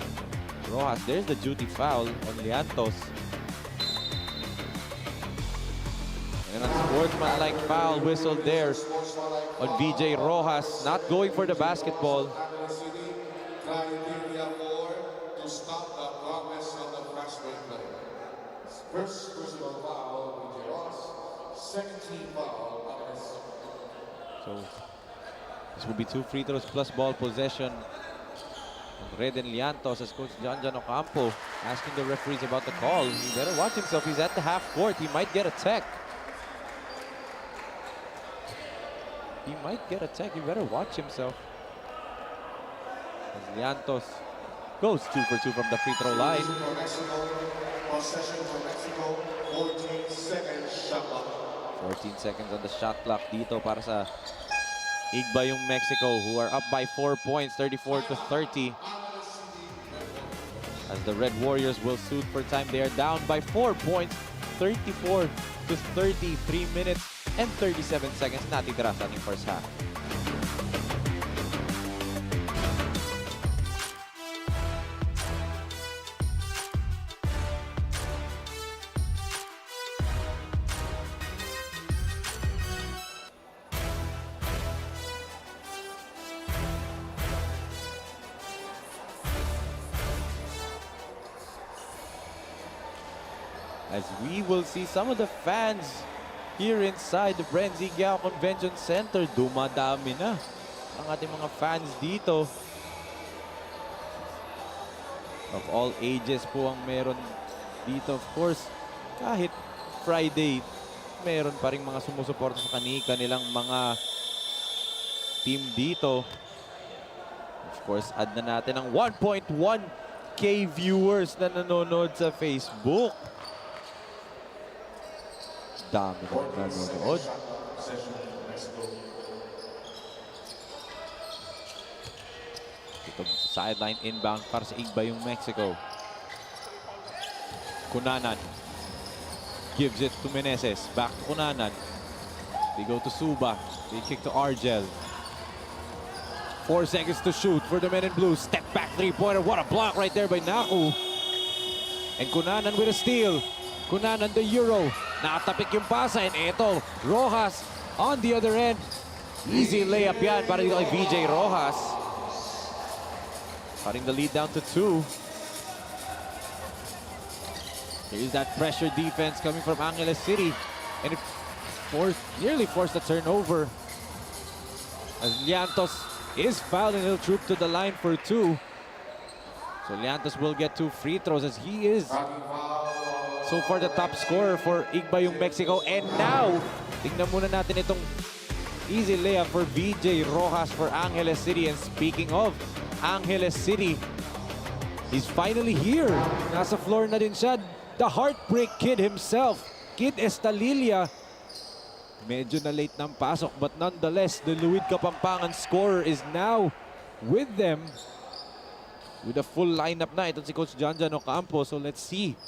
Rojas, there's the duty foul on Liantos. And an unsportsmanlike foul whistled there on VJ Rojas, not going for the basketball. Criteria 4 to stop the progress of the fast break play. First personal foul, VJ Ross. Second team foul, So this will be 2 free throws plus ball possession. Reden Liantos as Coach John Ocampo asking the referees about the call. He better watch himself. He's at the half court. He might get a tech. He might get a tech. He better watch himself. As Liantos goes 2 for 2 from the free throw line. Possession for Mexico, 14 seconds shot clock. 14 seconds on the shot clock dito para sa Igbayong Mexico, who are up by 4 points, 34-30. As the Red Warriors will suit for time. They are down by 4 points, 34-30. 3 minutes and 37 seconds natitira sa ating first half. As we will see some of the fans here inside the BREN GUIAO Convention Center. Dumadami na ang ating mga fans dito. Of all ages po ang meron dito. Of course, kahit Friday, meron pa rin mga sumusuporta sa kanilang mga team dito. Of course, add na natin ang 1.1K viewers na nanonood sa Facebook. Dami na nanonood. Ito, sideline inbound para sa Igbayong Mexico. Cunanan gives it to Meneses. Back to Cunanan. They go to Suba. They kick to Argel. 4 seconds to shoot for the men in blue. Step back three-pointer. What a block right there by Naku. And Cunanan with a steal. Cunanan the Euro. Nakatapik yung pasa, and eto, Rojas on the other end. Easy layup yan para dito kay VJ Rojas. Cutting the lead down to 2. Here's that pressure defense coming from Angeles City. And it nearly forced a turnover. As Liantos is fouled and he'll troop to the line for 2. So Liantos will get 2 free throws as he is so far the top scorer for Igbayong Mexico. And now, tingnan muna natin itong easy layup for VJ Rojas for Angeles City. And speaking of Angeles City, he's finally here. Nasa floor na din siya. The Heartbreak Kid himself, Kid Estalilla. Medyo na late ng pasok, but nonetheless, the Luid Kapampangan scorer is now with them with a full lineup na. Ito si Coach John Ocampo. So let's see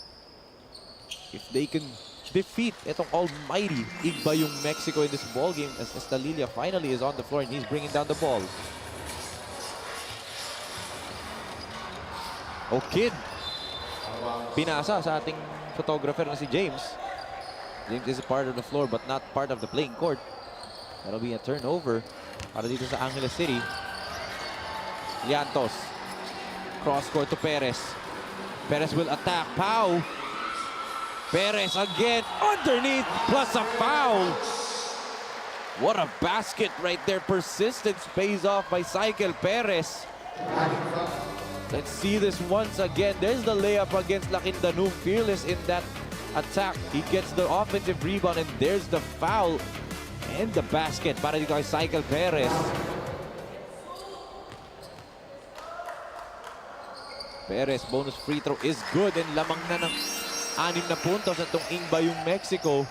if they can defeat itong almighty Igbayong Mexico in this ball game, as Estalilla finally is on the floor and he's bringing down the ball. Oh, Kid. Pinasa sa ating photographer na si James. James is a part of the floor but not part of the playing court. That'll be a turnover para dito sa Angeles City. Liantos. Cross court to Perez. Perez will attack. Pau. Perez again underneath plus a foul. What a basket right there. Persistence pays off by Cycle Perez. Let's see this once again. There's the layup against Lakindanum. Fearless in that attack. He gets the offensive rebound and there's the foul. in the basket para dito kay Cycle Perez. Perez, bonus free throw is good and lamang na ng 6 na puntos at itong Ingbayong Mexico.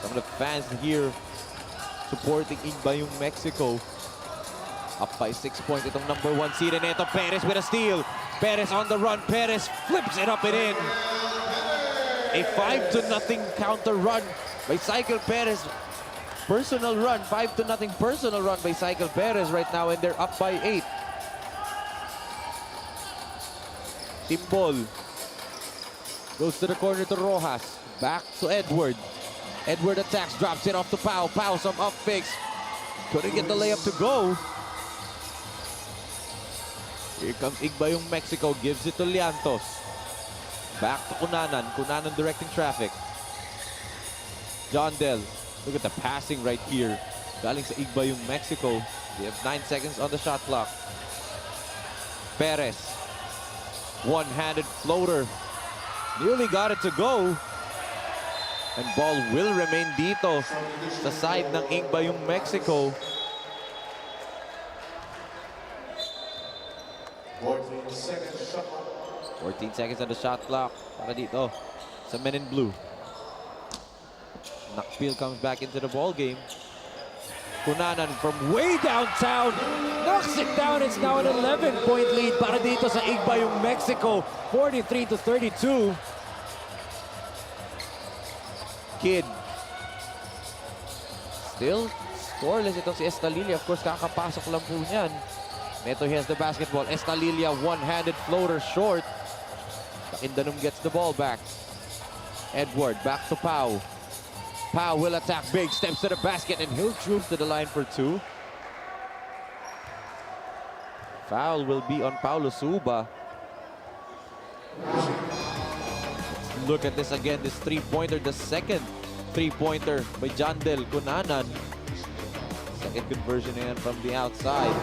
Some of the fans here supporting Ingbayong Mexico. Up by 6 points itong number 1 seed. And ito, Perez with a steal. Perez on the run. Perez flips it up and in. A 5-0 counter run by Cycle Perez. Personal run. 5-0 personal run by Cycle Perez right now. And they're up by 8. Timbol goes to the corner to Rojas. Back to Edward. Edward attacks, drops it off to Pau. Pau, some up fakes. Couldn't get the layup to go. Here comes Ingbayong Mexico, gives it to Liantos. Back to Cunanan. Cunanan directing traffic. John Del. Look at the passing right here. Galing sa Ingbayong Mexico. They have 9 seconds on the shot clock. Perez. One-handed floater. Nearly got it to go. And ball will remain dito sa side ng Ingbayong Mexico. 14 seconds on the shot clock para dito sa Men in Blue. Nakpil comes back into the ball game. Cunanan from way downtown knocks it down. It's now an 11-point lead para dito sa Ingbayong Mexico. 43-32. Kid. Still scoreless itong si Estalilia. Of course, kakapasok lang po niyan. Neto has the basketball. Estalilia, one-handed floater short. Indanum gets the ball back. Edward, back to Pau. Pau will attack big, steps to the basket, and he'll troop to the line for 2. Foul will be on Paulo Suba. Let's look at this again, this three-pointer, the second three-pointer by Jandel Cunanan. Second conversion in from the outside.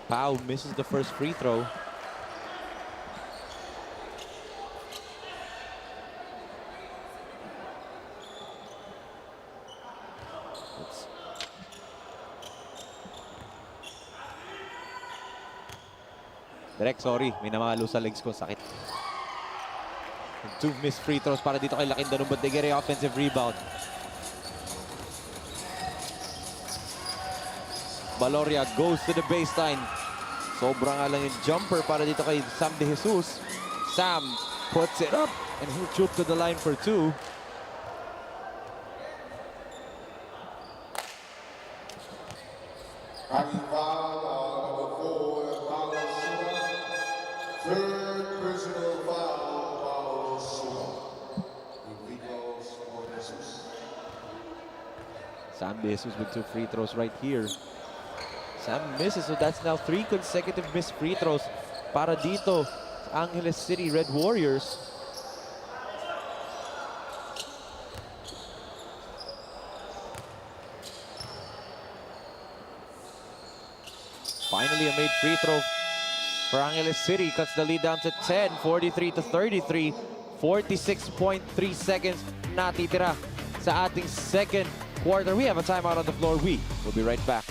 Pau misses the first free throw. Direk, sorry. May namalo sa legs ko. Sakit. 2 missed free throws para dito kay Lakindanum, but they get an offensive rebound. Baloria goes to the baseline. Sobra nga lang yung jumper para dito kay Sam De Jesus. Sam puts it up and he'll troop to the line for 2. Third personal foul, Sam De Jesus with 2 free throws right here. Sam misses, so that's now 3 consecutive missed free throws para dito sa Angeles City Red Warriors. Finally a made free throw for Angeles City, cuts the lead down to 10, 43-33, 46.3 seconds natitira sa ating second quarter. We have a timeout on the floor. We will be right back.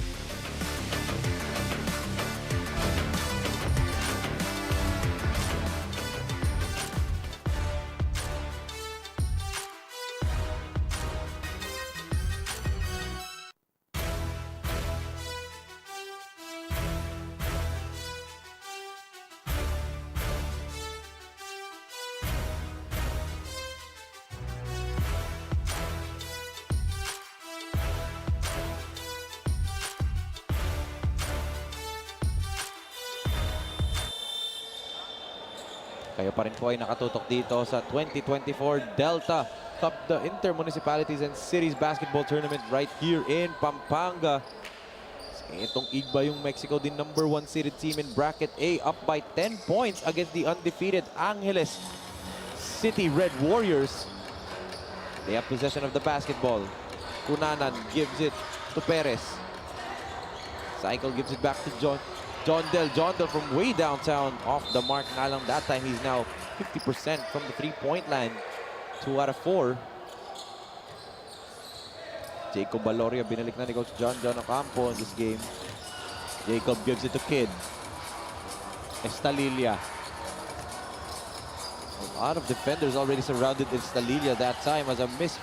Kayo pa rin po ay nakatutok dito sa 2024 Delta Cup, the Inter-Municipalities and Cities Basketball Tournament right here in Pampanga. Itong Ingbayong Mexico, the number 1 seeded team in Bracket A, up by 10 points against the undefeated Angeles City Red Warriors. They have possession of the basketball. Cunanan gives it to Perez. Cycle gives it back to John Del from way downtown, off the mark nga lang that time. He's now 50% from the three-point line. 2 out of 4. Jacob Valoria, binalik na ni Coach John Ocampo in this game. Jacob gives it to Kid. Estalilia. A lot of defenders already surrounded Estalilia that time as a missed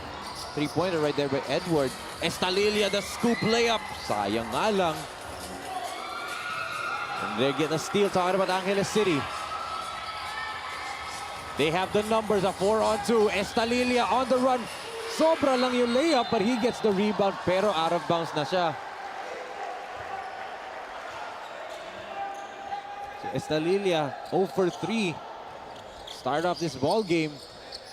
three-pointer right there by Edward. Estalilia, the scoop layup. Sayang nga lang. And they get a steal, talking about Angeles City. They have the numbers, a 4-on-2. Estalilia on the run. Sobra lang yung layup, but he gets the rebound, pero out of bounds na siya. So Estalilia 0 for 3. Start off this ball game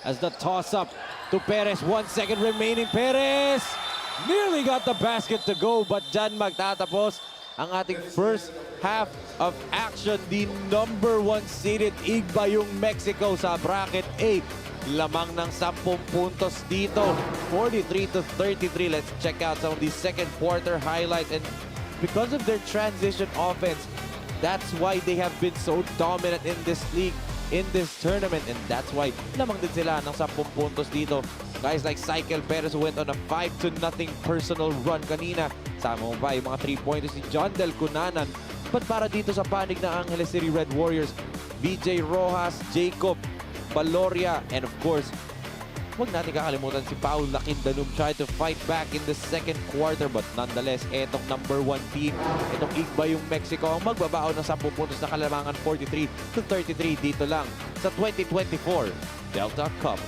as the toss-up to Perez. 1 second remaining. Perez nearly got the basket to go, but dyan magtatapos ang ating first half of action. The number 1 seeded Igbayong Mexico sa bracket A. Lamang ng 10 puntos dito. 43-33. Let's check out some of the second quarter highlights. And because of their transition offense, that's why they have been so dominant in this league, in this tournament. And that's why lamang din sila ng 10 puntos dito. Guys like Cycle Perez who went on a 5-0 personal run kanina. Sama mo ba yung mga 3-pointers si John Del Cunanan. But para dito sa panig ng Angeles City Red Warriors, BJ Rojas, Jacob Valoria, and of course, huwag natin kakalimutan si Paul Lakindanum tried to fight back in the second quarter, but nonetheless, etong number 1 team, etong Igbayong Mexico, ang magbabaon ng 10 puntos na kalamangan 43-33 dito lang sa 2024 Delta Cup.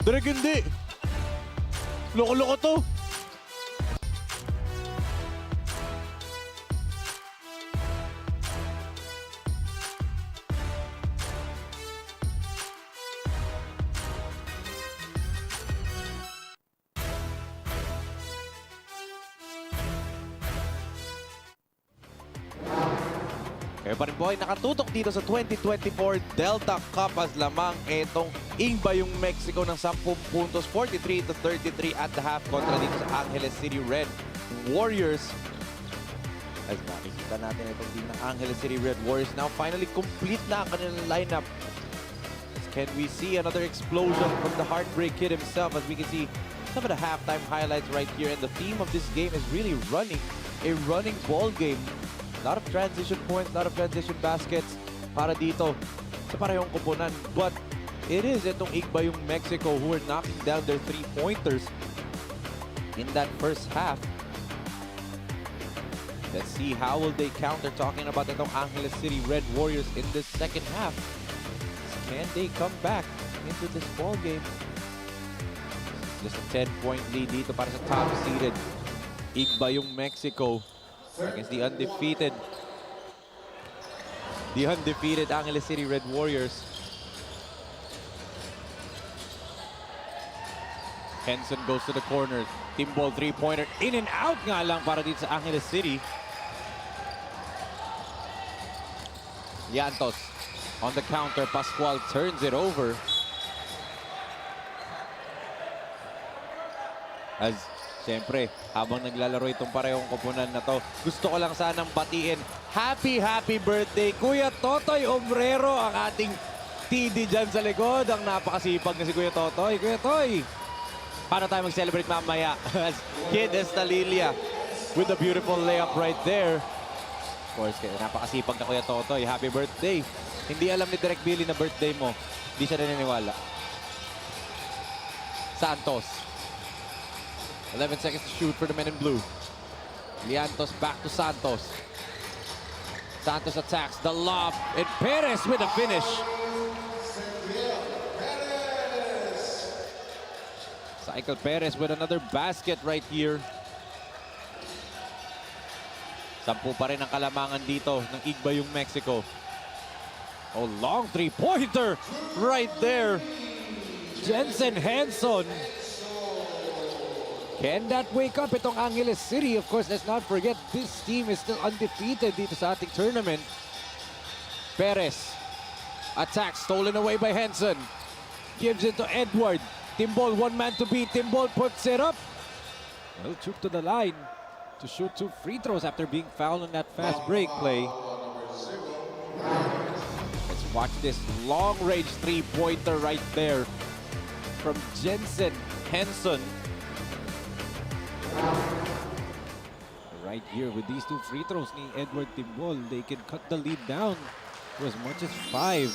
Direk hindi. Loko-loko to. Kaya pa rin po ay nakatutok dito sa 2024 Delta Cup as lamang itong Ingbayong Mexico ng 10 puntos, 43-33 at the half kontra dito sa Angeles City Red Warriors. As nakikita natin itong team ng Angeles City Red Warriors now finally complete na ang kanilang lineup. Can we see another explosion from the Heartbreak Kid himself as we can see some of the halftime highlights right here, and the theme of this game is really running, a running ball game. A lot of transition points, a lot of transition baskets para dito sa parehong koponan. But it is itong Ingbayong Mexico who are knocking down their three-pointers in that first half. Let's see how will they counter, talking about itong Angeles City Red Warriors in this second half. Can they come back into this ball game? Just a 10-point lead dito para sa top-seeded Ingbayong Mexico against the undefeated Angeles City Red Warriors. Henson goes to the corner. Team ball three-pointer. In and out nga lang para dito sa Angeles City. Llantos on the counter. Pascual turns it over. As siyempre, habang naglalaro itong parehong koponan na to, gusto ko lang sanang batiin. Happy birthday, Kuya Totoy Obrero, ang ating TD dyan sa likod. Ang napakasipag na si Kuya Totoy. Kuya Toy, paano tayo mag-celebrate mamaya? As Kid Estalilia with a beautiful layup right there. Of course, napakasipag na Kuya Totoy. Happy birthday. Hindi alam ni Direk Billy na birthday mo. Hindi siya naniniwala. Santos. 11 seconds to shoot for the men in blue. Llantos back to Santos. Santos attacks the lob. And Perez with a finish. Cycle Perez with another basket right here. 10 pa rin ang kalamangan dito ng Ingbayong Mexico. Oh, long three-pointer right there. Jensen Henson. Can that wake up itong Angeles City? Of course, let's not forget, this team is still undefeated dito sa ating tournament. Perez. Attack stolen away by Henson. Gives it to Edward. Timbol, one man to beat. Timbol puts it up. Well, took to the line to shoot 2 free throws after being fouled on that fast break play. Let's watch this long-range three-pointer right there from Jensen Henson. Right here with these 2 free throws ni Edward Timbol, they can cut the lead down to as much as 5.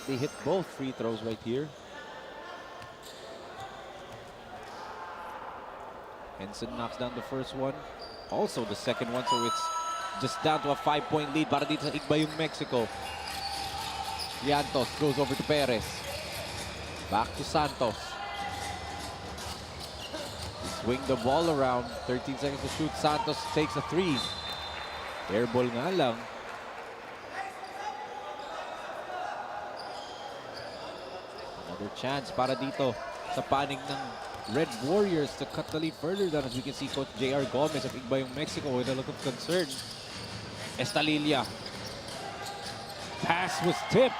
They hit both free throws right here. Henson knocks down the first one. Also the second one, so it's just down to a 5-point lead para dito sa Ingbayong Mexico. Llantos goes over to Perez. Back to Santos. Swing the ball around. 13 seconds to shoot. Santos takes a 3. Air ball nga lang. Another chance para dito sa panig ng Red Warriors to cut the lead further down, as we can see Coach J.R. Gomez of Ingbayong Mexico with a look of concern. Estalilia. Pass was tipped.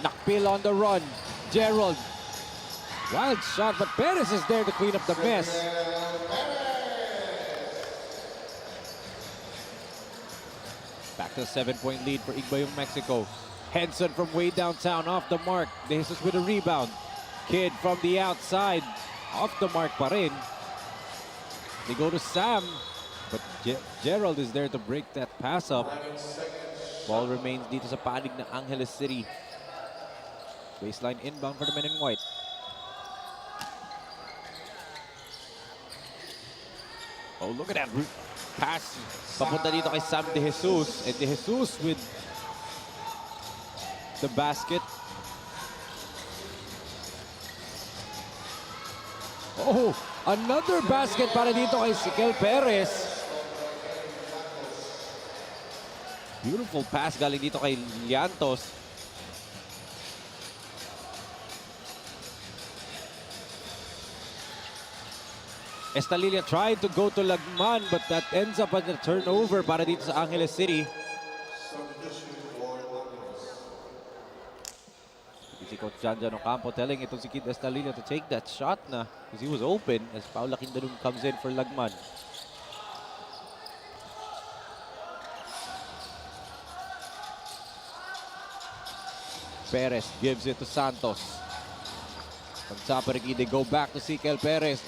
Nakpil on the run. Gerald. Wild shot, but Perez is there to clean up the mess. Back to a 7-point lead for Ingbayong Mexico. Henson from way downtown, off the mark. De Jesus with a rebound. Kid from the outside, off the mark pa rin. They go to Sam, but Gerald is there to break that pass up. Ball remains dito sa panig ng Angeles City. Baseline inbound for the men in white. Oh, look at that pass. Papunta dito kay Sam De Jesus. And De Jesus with the basket. Oh, another basket para dito kay Sikel Perez. Beautiful pass galing dito kay Liantos. Estalilia tried to go to Lagman, but that ends up as a turnover para dito sa Angeles City. Si Coach Janjan Ocampo telling itong si Kid Estalilia to take that shot na because he was open as Paula Quindanum comes in for Lagman. Perez gives it to Santos. Pagsaparigi, they go back to Sikel Perez.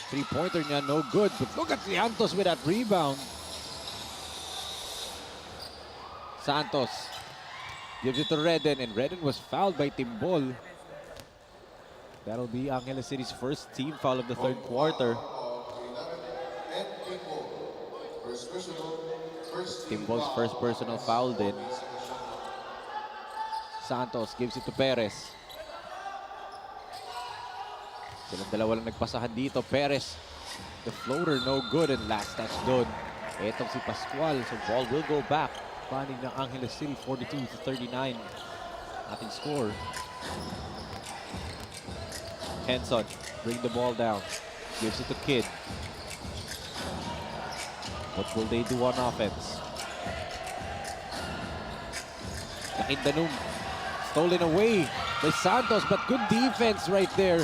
Three-pointer niya, no good. But look at Liantos with that rebound. Santos gives it to Redden, and Redden was fouled by Timbol. That'll be Angeles City's first team foul of the third quarter. Timbol's first personal foul din. Santos gives it to Perez. Silang dalawa lang nagpasahan dito. Perez, the floater, no good. And last touch doon. Etong si Pascual. So ball will go back. Panig ng Angeles City, 42-39. Ating score. Henson, bring the ball down. Gives it to Kidd. What will they do on offense? Nakindanum. Stolen away by Santos, but good defense right there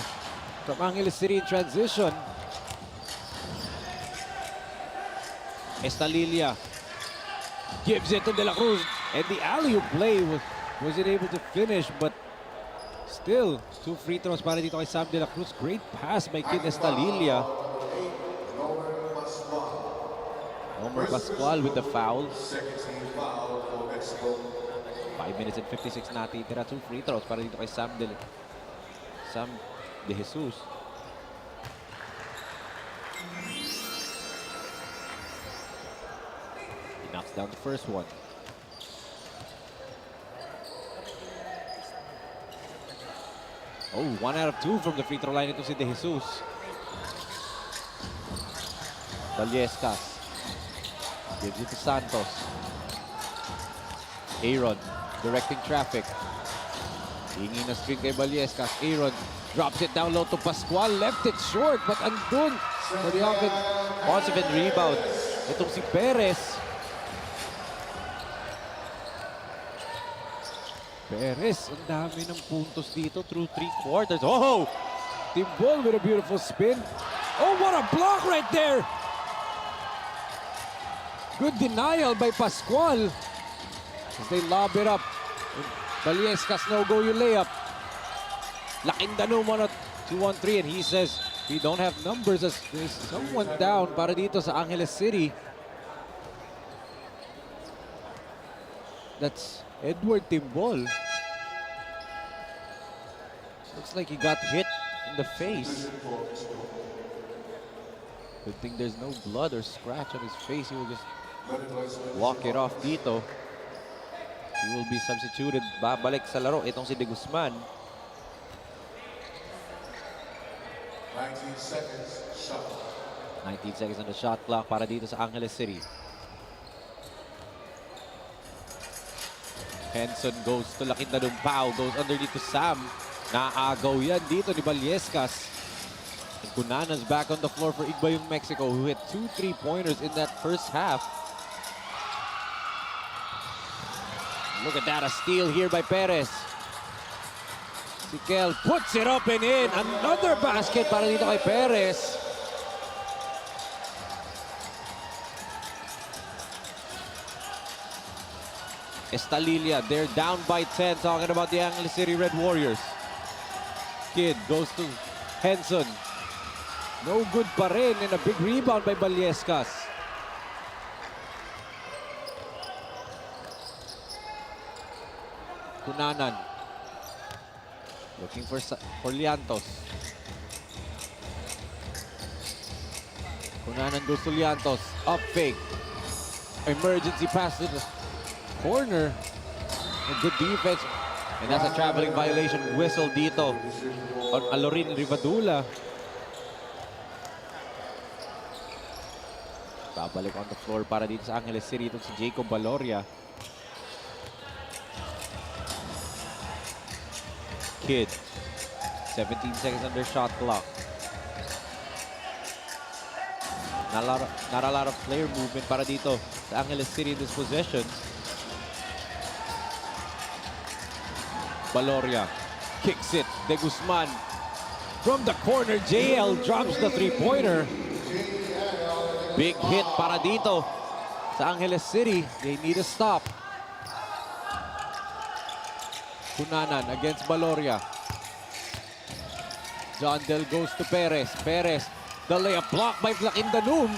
from Angeles City in transition. Estalilia gives it to De La Cruz, and the alley-oop play wasn't able to finish, but still, 2 free throws para dito kay Sam De La Cruz. Great pass by Kid Estalilia. Homer Pascual with the foul. 5 minutes and 56 natin. Tira 2 free throws para dito kay Sam De Jesus. He knocks down the first one. Oh, 1 out of 2 from the free throw line ito si De Jesus. Vallescas gives it to Santos. Aaron directing traffic. Hingi na screen kay Vallescas. Aaron drops it down low to Pascual. Left it short, but andun for the offensive rebound. Itong si Perez. Perez, ang dami ng puntos dito through 3 quarters. Oh! Timbol with a beautiful spin. Oh, what a block right there! Good denial by Pascual. As they lob it up. Vallescas, no go yung layup. Lakindanum on a 2-on-3, and he says, we don't have numbers as there's someone down para dito sa Angeles City. That's Edward Timbol. Looks like he got hit in the face. Good thing there's no blood or scratch on his face. He will just walk it off dito. He will be substituted. Babalik sa laro itong si De Guzman. 19 seconds shot. 19 seconds on the shot clock para dito sa Angeles City. Henson goes to Lakindanum. Pau goes underneath to Sam. Naagaw yan dito ni Vallescas. And Cunana's back on the floor for Igbayong Mexico, who hit 2 3-pointers in that first half. Look at that, a steal here by Perez. Sikel puts it up and in. Another basket para dito kay Perez. Estalilia, they're down by 10. Talking about the Angeles City Red Warriors. Kidd goes to Henson. No good pa rin, and a big rebound by Vallescas. Cunanan looking for Liantos. Cunanan goes to Liantos. Up fake. Emergency pass to the corner. A good defense. And that's a traveling violation whistle dito on Alorin Rivadula. Babalik on the floor para dito sa Angeles City itong si Jacob Valoria. Kid. 17 seconds under shot clock. Not a lot of player movement para dito sa Angeles City in this possession. Valoria kicks it. De Guzman from the corner. JL drops the three-pointer. Big hit para dito sa Angeles City. They need a stop. Cunanan against Valoria. John Del goes to Perez. Perez, the layup blocked by Blakindanum.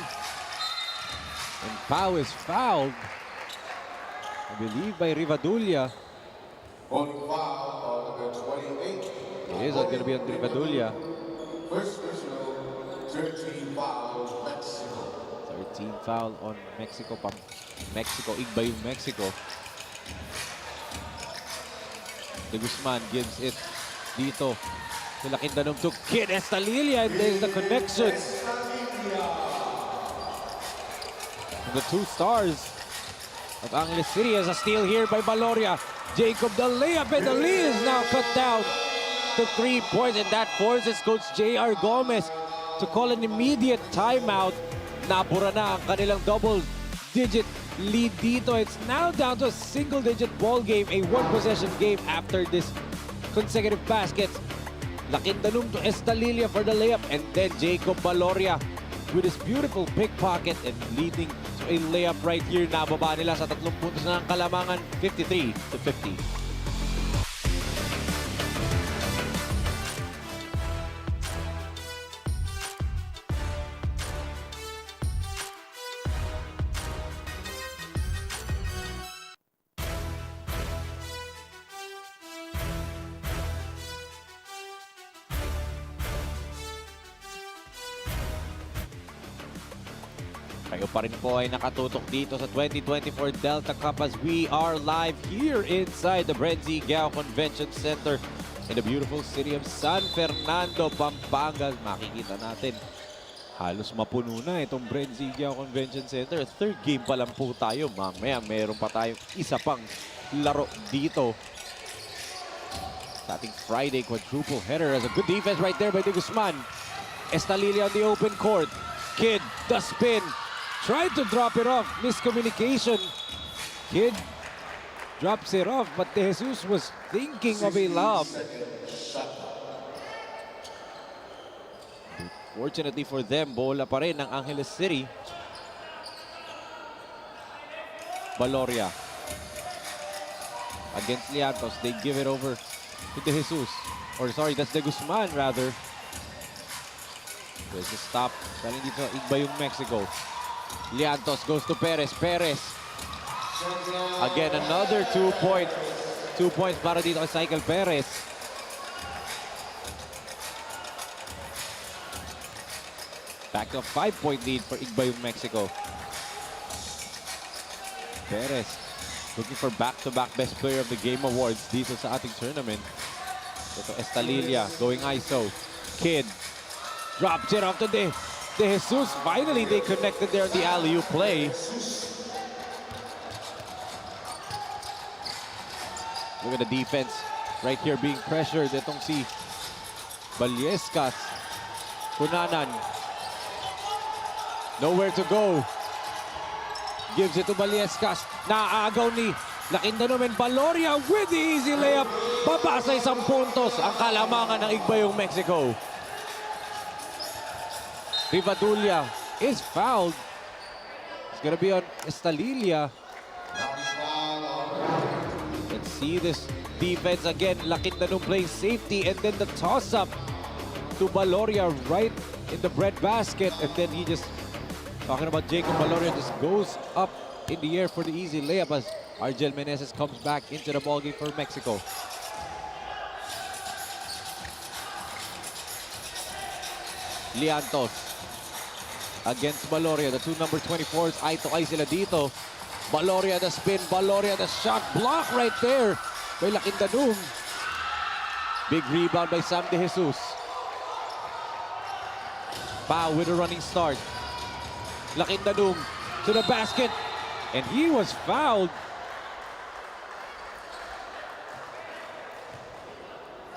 And Pau is fouled, I believe, by Rivadulla. It is going to be on Rivadulla. First personal, 13 fouls, Mexico. 13 foul on Mexico. Mexico, Igbayong Mexico. De Guzman gives it dito. Blakindanum to Kid Estalilia, and there's the connection. The two stars of Angeles City as a steal here by Valoria. Jacob, the layup, and the lead is now cut down to 3 points, and that forces Coach J.R. Gomez to call an immediate timeout. Napura na ang kanilang double-digit lead dito. It's now down to a single-digit ball game, a one-possession game after this consecutive baskets. Blakindanum to Estalilia for the layup, and then Jacob Valoria with his beautiful pickpocket and leading to a layup right here. Nababa nila sa 3 puntos na ng kalamangan, 53-50. Kayo pa rin po ay nakatutok dito sa 2024 Delta Cup as we are live here inside the BREN GUIAO Convention Center in the beautiful city of San Fernando, Pampanga. Makikita natin, halos mapuno na itong BREN GUIAO Convention Center. Third game pa lang po tayo. Mamaya meron pa tayong isa pang laro dito sa ating Friday quadruple header. As a good defense right there by De Guzman. Estalilia on the open court. Kid, the spin. Tried to drop it off. Miscommunication. Kid drops it off, but De Jesus was thinking of a lob. Fortunately for them, bola pa rin ng Angeles City. Valoria against Liantos. They give it over to De Jesus. Or sorry, that's De Guzman rather. There's a stop. Galing dito, Igbayong Mexico. Liantos goes to Perez. Perez. Again, another 2 point. 2 points para dito kay Cycle Perez. Back to a 5-point lead for Igbayong Mexico. Perez looking for back-to-back Best Player of the Game awards dito sa ating tournament. Ito Estalilia going ISO. Kid drops it off to De Jesus. Finally, they connected there on the alley-oop play. Look at the defense right here being pressured. Itong si Vallescas. Cunanan. Nowhere to go. Gives it to Vallescas. Naaagaw ni Blakindanum and Valoria with the easy layup. Babasa 1 puntos ang kalamangan ng Igbayong Mexico. Rivadulla is fouled. It's gonna be on Estalilia. Let's see this defense again. Blakindanum playing safety, and then the toss-up to Valoria right in the bread basket, and then he just, talking about Jacob Valoria, just goes up in the air for the easy layup as Argel Meneses comes back into the ballgame for Mexico. Liantos against Valoria. The two number 24s, eye to eye sila dito. Valoria the spin, Valoria the shot. Block right there by Blakindanum. Big rebound by Sam De Jesus. Pau with a running start. Lakindanum to the basket. And he was fouled.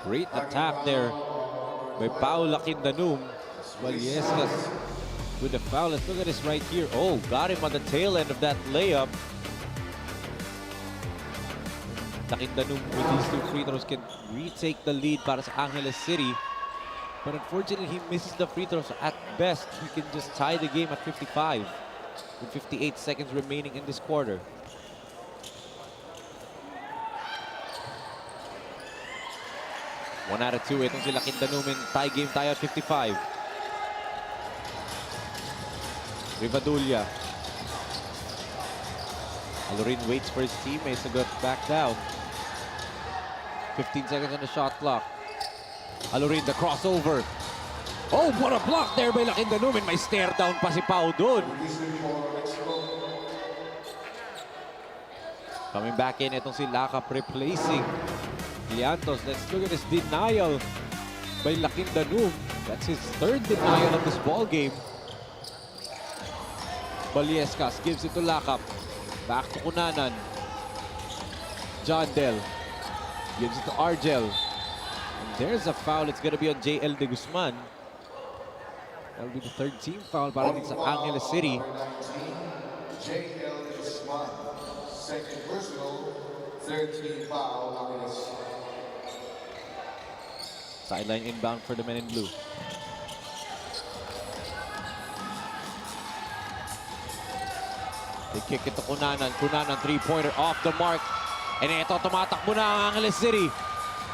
Great attack there by Paul Lakindanum. Vallescas with the foul. Let's look at this right here. Oh, got him on the tail end of that layup. Lakindanum with these 2 free throws can retake the lead para sa Angeles City. But unfortunately, he misses the free throws. At best, he can just tie the game at 55 with 58 seconds remaining in this quarter. One out of 2. Itong si Lakindanum in tie game tayo at 55. Rivadulla. Alurin waits for his teammates to go back down. 15 seconds on the shot clock. Alurin, the crossover. Oh, what a block there by Lakindanum. And may stare down pa si Pau doon. Coming back in, itong si Lakap replacing Liantos. Let's look at this denial by Lakindanum. That's his 3rd denial of this ball game. Vallescas gives it to Lakap. Back to Cunanan. John Del gives it to Argel. And there's a foul. It's gonna be on JL De Guzman. That'll be the 3rd team foul para dito sa Angeles City. JL De Guzman, 2nd personal, 3rd team foul, Angeles. Sideline inbound for the men in blue. They kick it to Cunanan. Cunanan, 3-pointer off the mark. And ito, tumatakbo na ang Angeles City.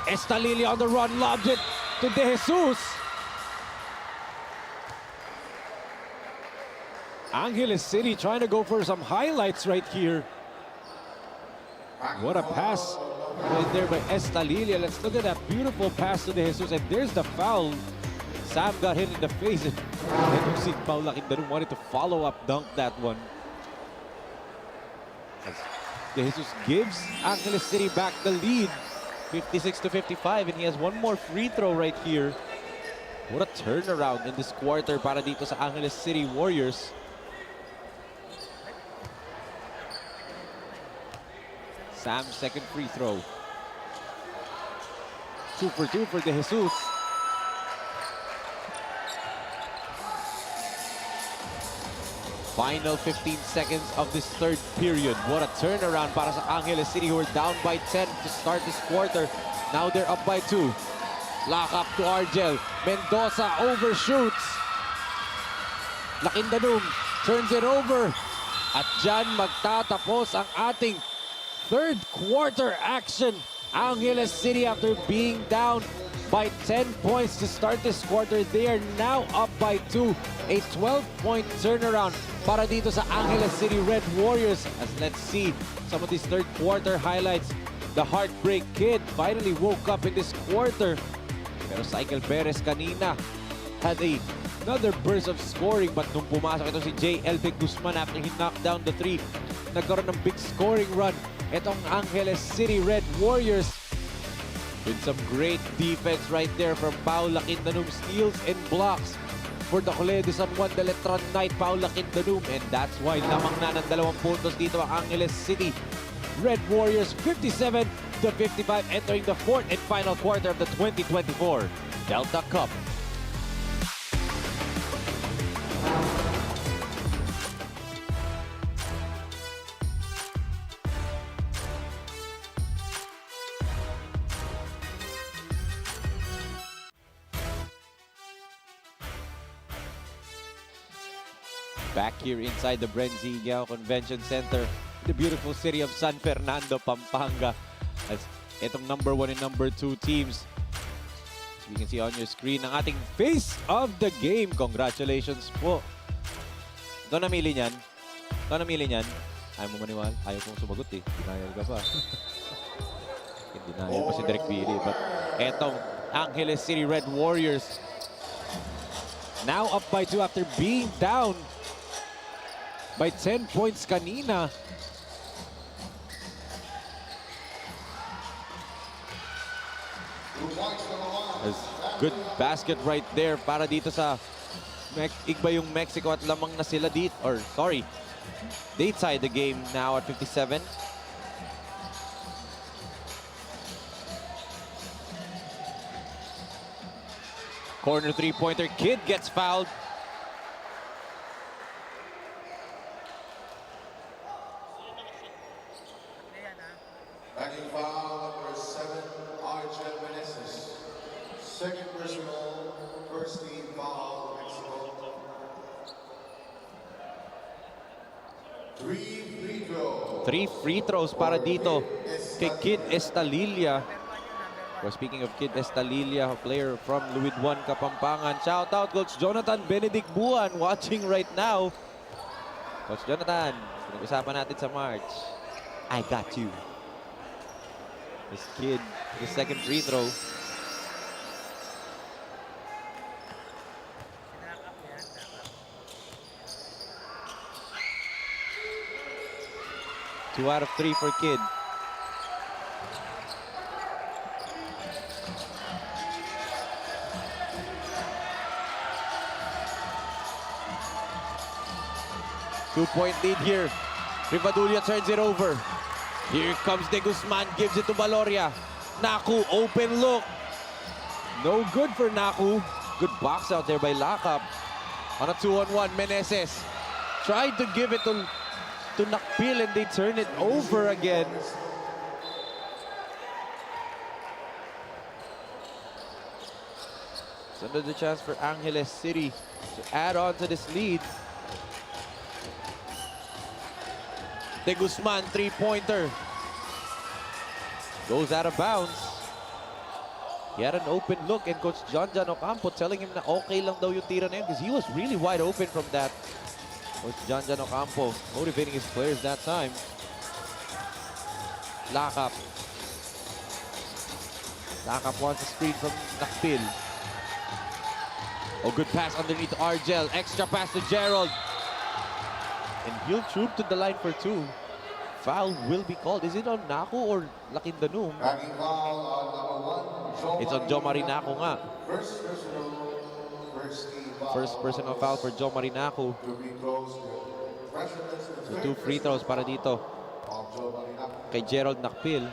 Estalili on the run, lobs it to De Jesus. Angeles City trying to go for some highlights right here. What a pass right there by Estalili. Let's look at that beautiful pass to De Jesus. And there's the foul. Sam got hit in the face. And si Paul Lakindanum wanted to follow up dunk that one. As De Jesus gives Angeles City back the lead, 56-55, and he has one more free throw right here. What a turnaround in this quarter para dito sa Angeles City Warriors. Sam's 2nd free throw. 2 for 2 for De Jesus. Final 15 seconds of this 3rd period. What a turnaround para sa Angeles City, who are down by 10 to start this quarter. Now they're up by 2. Lock up to Argel. Mendoza overshoots. Lakindanum turns it over. At dyan magtatapos ang ating 3rd quarter action. Angeles City, after being down by 10 points to start this quarter, they are now up by 2. A 12-point turnaround para dito sa Angeles City Red Warriors. As let's see some of these 3rd quarter highlights. The Heartbreak Kid finally woke up in this quarter. Pero Cycle Perez kanina had another burst of scoring. But nung pumasok ito si JL De Guzman after he knocked down the 3, nagkaroon ng big scoring run itong Angeles City Red Warriors. With some great defense right there from Paul Lakindanum. Steals and blocks for the Colegio de San Juan de Letran Knight, Paul Lakindanum. And that's why lamang na ng 2 puntos dito ang Angeles City Red Warriors, 57-55, entering the 4th and final quarter of the 2024 Delta Cup. Back here inside the BREN GUIAO Convention Center, the beautiful city of San Fernando, Pampanga. As itong number 1 and number 2 teams. As you can see on your screen, ang ating face of the game. Congratulations po. Ito namili niyan. Ito namili niyan. Ayaw mo maniwala. Ayaw kong sumagot eh. Denial ka pa. Hindi denial pa si Derek Billy. But etong Angeles City Red Warriors now up by 2 after being down by 10 points kanina. Good basket right there para dito sa Igba yung Mexico at lamang na sila dito. Or, sorry, they tied the game now at 57. Corner three-pointer. Kid gets fouled. Backing foul number 7, Argel Meneses. Second personal, first team foul, Mexico. 3 free throws. 3 free throws para dito kay Kid Estalilla. We're speaking of Kid Estalilla, a player from Luidwan, Kapampangan. Shout out Coach Jonathan Benedict Buan watching right now. Coach Jonathan, pinag-usapan natin sa March. I got you. This Kid, the second free throw. Two out of 3 for Kid. Two-point lead here. Rivadulla turns it over. Here comes De Guzman, gives it to Valoria. Naku, open look. No good for Naku. Good box out there by Lakap. On a 2-on-1, Meneses tried to give it to Nakpil and they turn it over again. It's another chance for Angeles City to add on to this lead. De Guzman, three-pointer. Goes out of bounds. He had an open look and Coach John Ocampo telling him na okay lang daw yung tira na yun because he was really wide open from that. Coach John Ocampo motivating his players that time. Lakap. Lakap wants a screen from Nakpil. Oh, good pass underneath Argel. Extra pass to Gerald. And he'll troop to the line for 2. Foul will be called. Is it on Naku or Lakindanum? It's on Jo Marinaco nga. First personal foul for Jo Marinaco. So 2 free throws para dito kay Gerald Nakpil.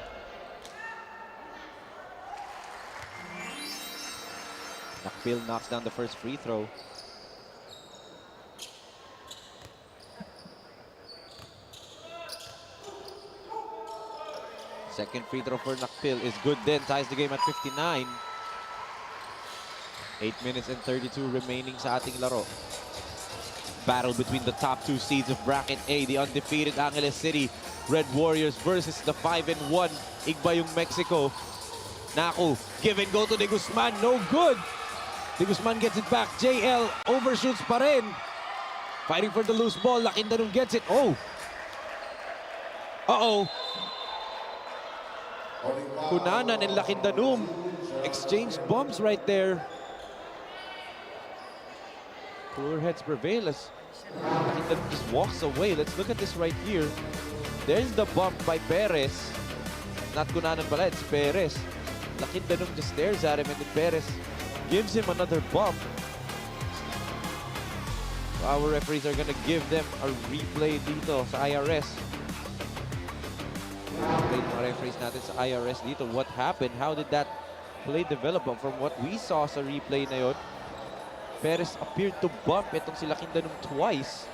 Nakpil knocks down the first free throw. Second free throw for Nakpil is good then. Ties the game at 59. 8 minutes and 32 remaining sa ating laro. Battle between the top 2 seeds of Bracket A, the undefeated Angeles City Red Warriors versus the 5-1 Igba yung Mexico. Naku, give and go to De Guzman, no good. De Guzman gets it back. JL overshoots pa rin. Fighting for the loose ball. Lakindanum gets it. Oh. Uh-oh. Cunanan and Lakindanum exchanged bombs right there. Cooler heads prevail as Lakindanum just walks away. Let's look at this right here. There's the bump by Perez. Not Cunanan pala, it's Perez. Lakindanum just stares at him and then Perez gives him another bump. Our referees are gonna give them a replay dito sa IRS. Replay ng referees natin sa IRS dito. What happened? How did that play develop? From what we saw sa replay na yun, Perez appeared to bump itong si Lakindanum twice.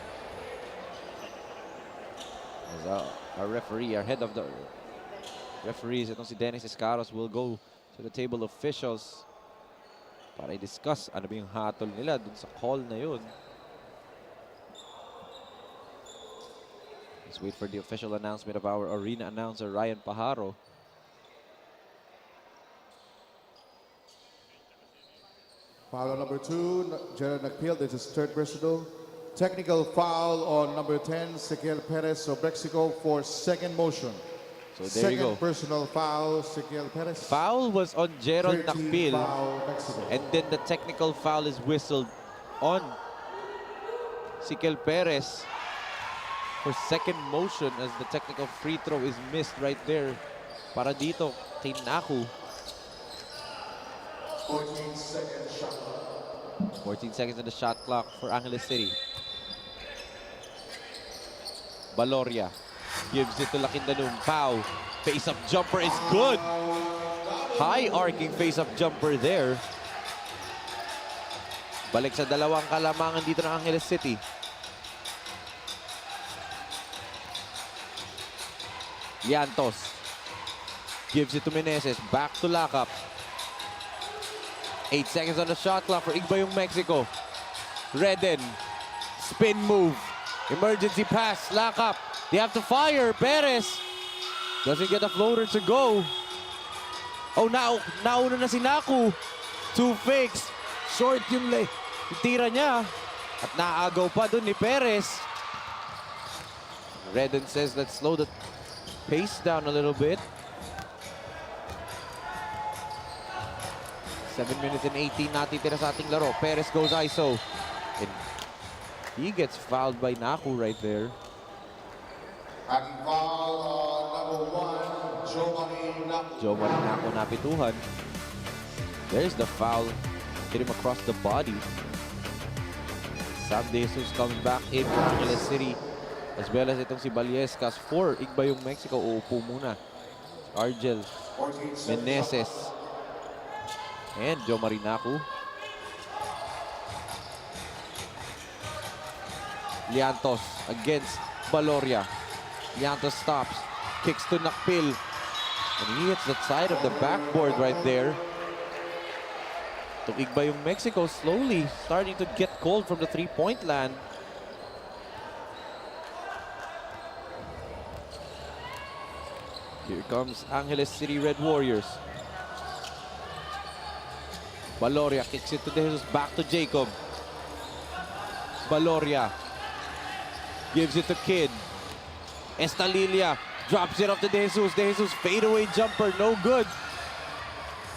As our referee, our head of the referees, itong si Dennis Escaros, will go to the table of officials para i-discuss ano ba yung hatol nila dun sa call na yun. Let's wait for the official announcement of our arena announcer, Ryan Pajaro. Foul on number 2, Gerald Nakpil. This is third personal. Technical foul on number 10, Sequiel Perez of Mexico for second motion. So there you go. Second personal foul, Sequiel Perez. Foul was on Gerald 13 Nakpil. foul, Mexico. And then the technical foul is whistled on Sequiel Perez for second motion as the technical free throw is missed right there para dito kay Naku. 14-second shot. 14 seconds on the shot clock for Angeles City. Baloria gives it to Lakindanum. Pau. Face-up jumper is good. High arcing face-up jumper there. Balik sa dalawang kalamangan dito ng Angeles City. Llantos gives it to Meneses. Back to Lakap. 8 seconds on the shot clock for Igbayong Mexico. Redden. Spin move. Emergency pass. Lakap. They have to fire. Perez doesn't get a floater to go. Oh, nauna na si Naku. Two fakes. Short yung tira niya. At naagaw pa dun ni Perez. Redden says, let's slow the pace down a little bit. 7 minutes and 18 natitira sa ating laro. Perez goes ISO. And he gets fouled by Naku right there. Ating foul on number 1, Joe Marinaco napituhan. There's the foul. Hit him across the body. Sam De Jesus comes back in for Angeles City. As well as itong si Baliescas for Igbayong Mexico. Uupo muna. Argel. Meneses. And Joe Marinaco. Llantos against Baloria. Llantos stops. Kicks to Nakpil. And he hits the side of the backboard right there. Itong Igbayong Mexico slowly starting to get cold from the three-point land. Here comes Angeles City Red Warriors. Baloria kicks it to De Jesus. Back to Jacob. Baloria gives it to Kid. Estalilia drops it off to De Jesus. De Jesus fadeaway jumper, no good.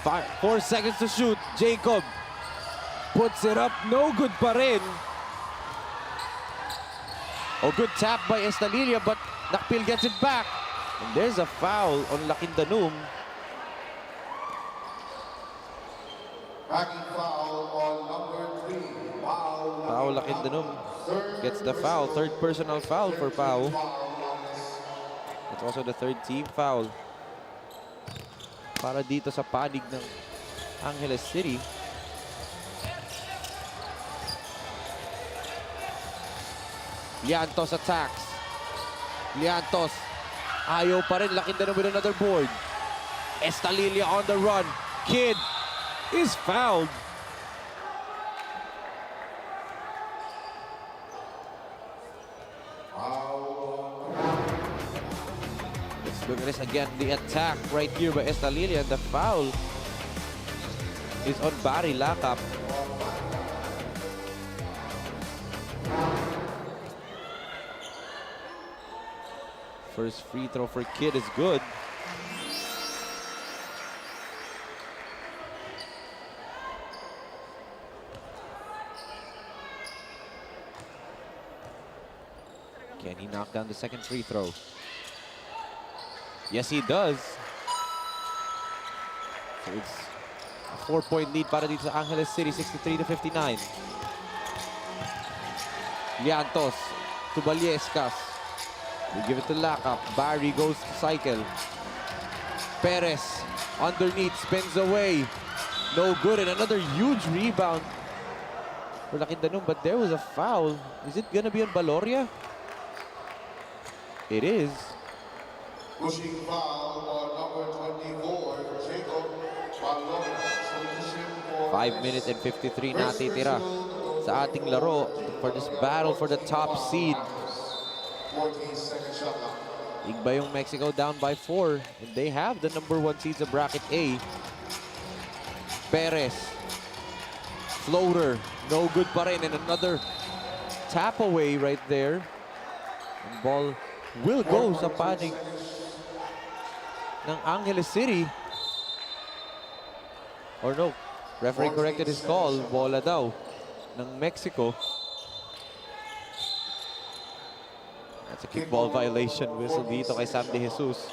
4 seconds to shoot. Jacob puts it up, no good pa rin. Oh, good tap by Estalilia, but Nakpil gets it back. And there's a foul on Lakindanum. Backing foul on number 3, Pau. Pau Lakindanum gets the foul. Third personal foul for Pau. It's also the third team foul para dito sa panig ng Angeles City. Llantos attacks. Llantos. Ayaw pa rin. Lakindanum with another board. Estalilia on the run. Kid is fouled. Let's look at this again. The attack right here by Estalilia. The foul is on Barry Lakap. First free throw for Kid is good. Can he knock down the second free throw? Yes, he does. So it's a 4-point lead para dito sa Angeles City, 63-59. Llantos to Baliescas. We give it to Lakap. Barry goes to cycle. Perez underneath, spins away. No good, and another huge rebound for Lakindanum, but there was a foul. Is it gonna be on Baloria? It is. Pushing foul on number 24, Jacob Baloria. 5 minutes and 53 natitira sa ating laro for this battle for the top seed. 14-second shot clock. Igbayong Mexico down by 4, and they have the number 1 seeds of bracket A. Perez, floater, no good pa rin, and another tap away right there. And ball will go sa panig ng Angeles City. Or no, referee corrected his call, bola daw ng Mexico. That's a kickball violation whistle dito kay Sam De Jesus.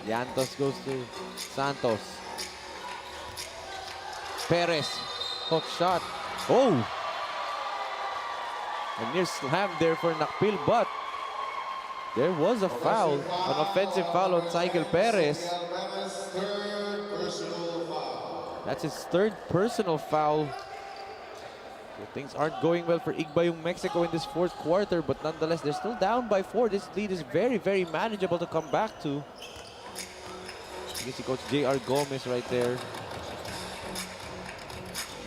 Llantos goes to Santos. Perez. Hook shot. Oh! A near slam there for Nakpil, but there was a foul, an offensive foul on Cycle Perez. That's his third personal foul. So things aren't going well for Igbayong Mexico in this fourth quarter, but nonetheless, they're still down by 4. This lead is very, very manageable to come back to. You can see Coach J.R. Gomez right there.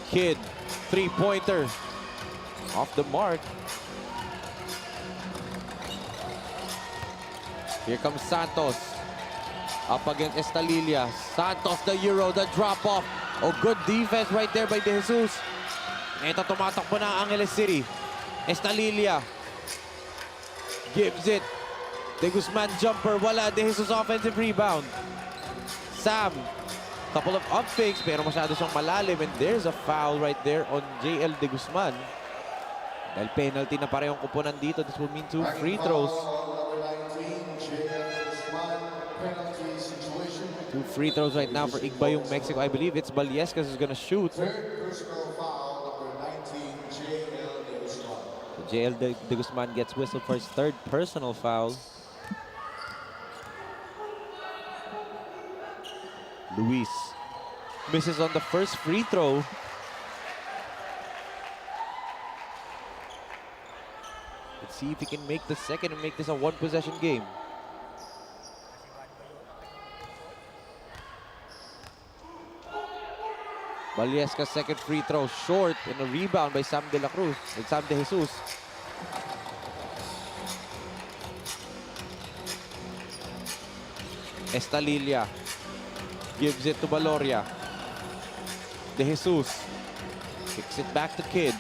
Kid, three-pointer, off the mark. Here comes Santos. Up against Estalilia. Santos, the Euro, the drop-off. Oh, good defense right there by De Jesus. Ito, tumatakbo na ang Angeles City. Estalilia. Gives it. De Guzman jumper. Wala. De Jesus offensive rebound. Sam. Couple of up fakes, pero masyado siyang malalim. And there's a foul right there on JL De Guzman. Dahil penalty na parehong kupunan dito. This will mean 2 free throws. 2 free throws right now for Igbayong Mexico. I believe it's Baliescas who's gonna shoot. JL De Guzman gets whistled for his third personal foul. Luis misses on the first free throw. Let's see if he can make the second and make this a one-possession game. Baliesca's second free throw short, and a rebound by Sam De La Cruz and Sam De Jesus. Estalilia gives it to Baloria. De Jesus kicks it back to Kid.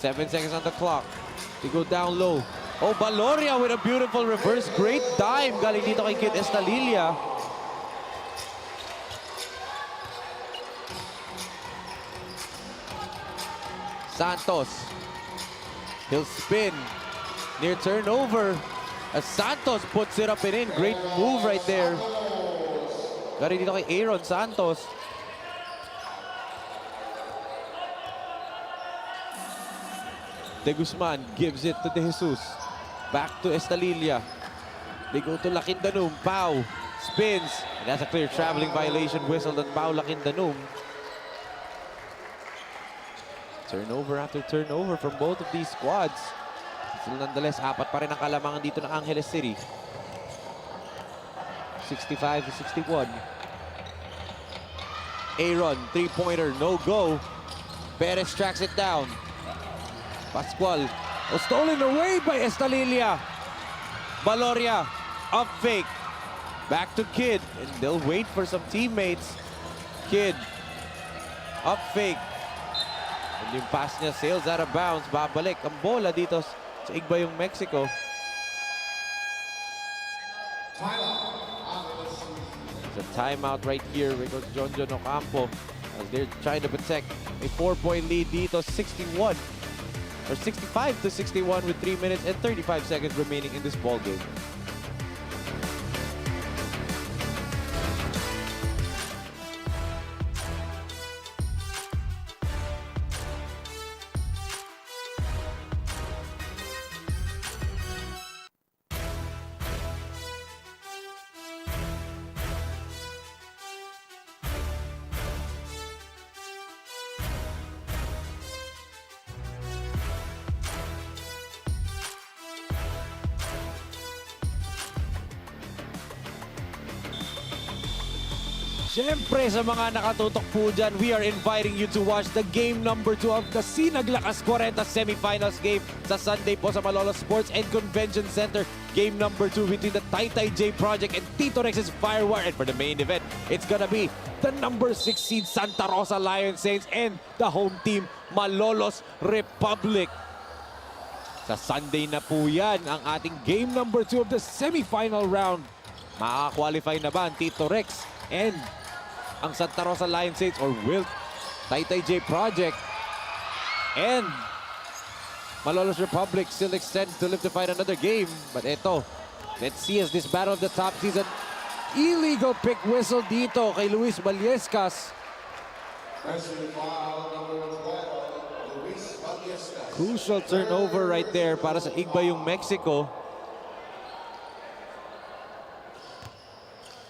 7 seconds on the clock. They go down low. Oh, Baloria with a beautiful reverse. Great dive galing dito kay Kid Estalilia. Santos. He'll spin. Near turnover. As Santos puts it up and in. Great move right there. Gari dito kay Aaron Santos. De Guzman gives it to De Jesus. Back to Estalilia. They go to Lakindanum. Pau spins. And that's a clear traveling violation whistled on Pau Lakindanum. Turnover after turnover from both of these squads. Still nonetheless, apat pa rin ang kalamangan dito ng Angeles City. 65 to 61. Aaron, three-pointer, no go. Perez tracks it down. Pascual, stolen away by Estalilia. Baloria, up fake. Back to Kid, and they'll wait for some teammates. Kid, up fake. And yung pass niya sails out of bounds. Babalik ang bola dito sa Igbayong Mexico. It's a timeout right here with Coach John Ocampo as they're trying to protect a 4-point lead dito, 61 or 65 to 61 with 3 minutes and 35 seconds remaining in this ball game. Siyempre sa mga nakatutok po dyan, we are inviting you to watch the game number 2 of the Sinaglakas 40 semifinals game sa Sunday po sa Malolos Sports and Convention Center. Game number 2 between the Taytay J Project and Tito Rex's Firewire. And for the main event, it's gonna be the number 6 seed Santa Rosa Lion Saints and the home team Malolos Republic. Sa Sunday na po yan ang ating game number 2 of the semifinal round. Makaka-qualify na ba ang Tito Rex and ang Santa Rosa Lion Saints or will Taytay J Project and Malolos Republic still extend to live to fight another game? But eto, let's see as this battle of the top season. Illegal pick whistle dito kay Luis Baliescas. Crucial turnover right there para sa Igbayong Mexico.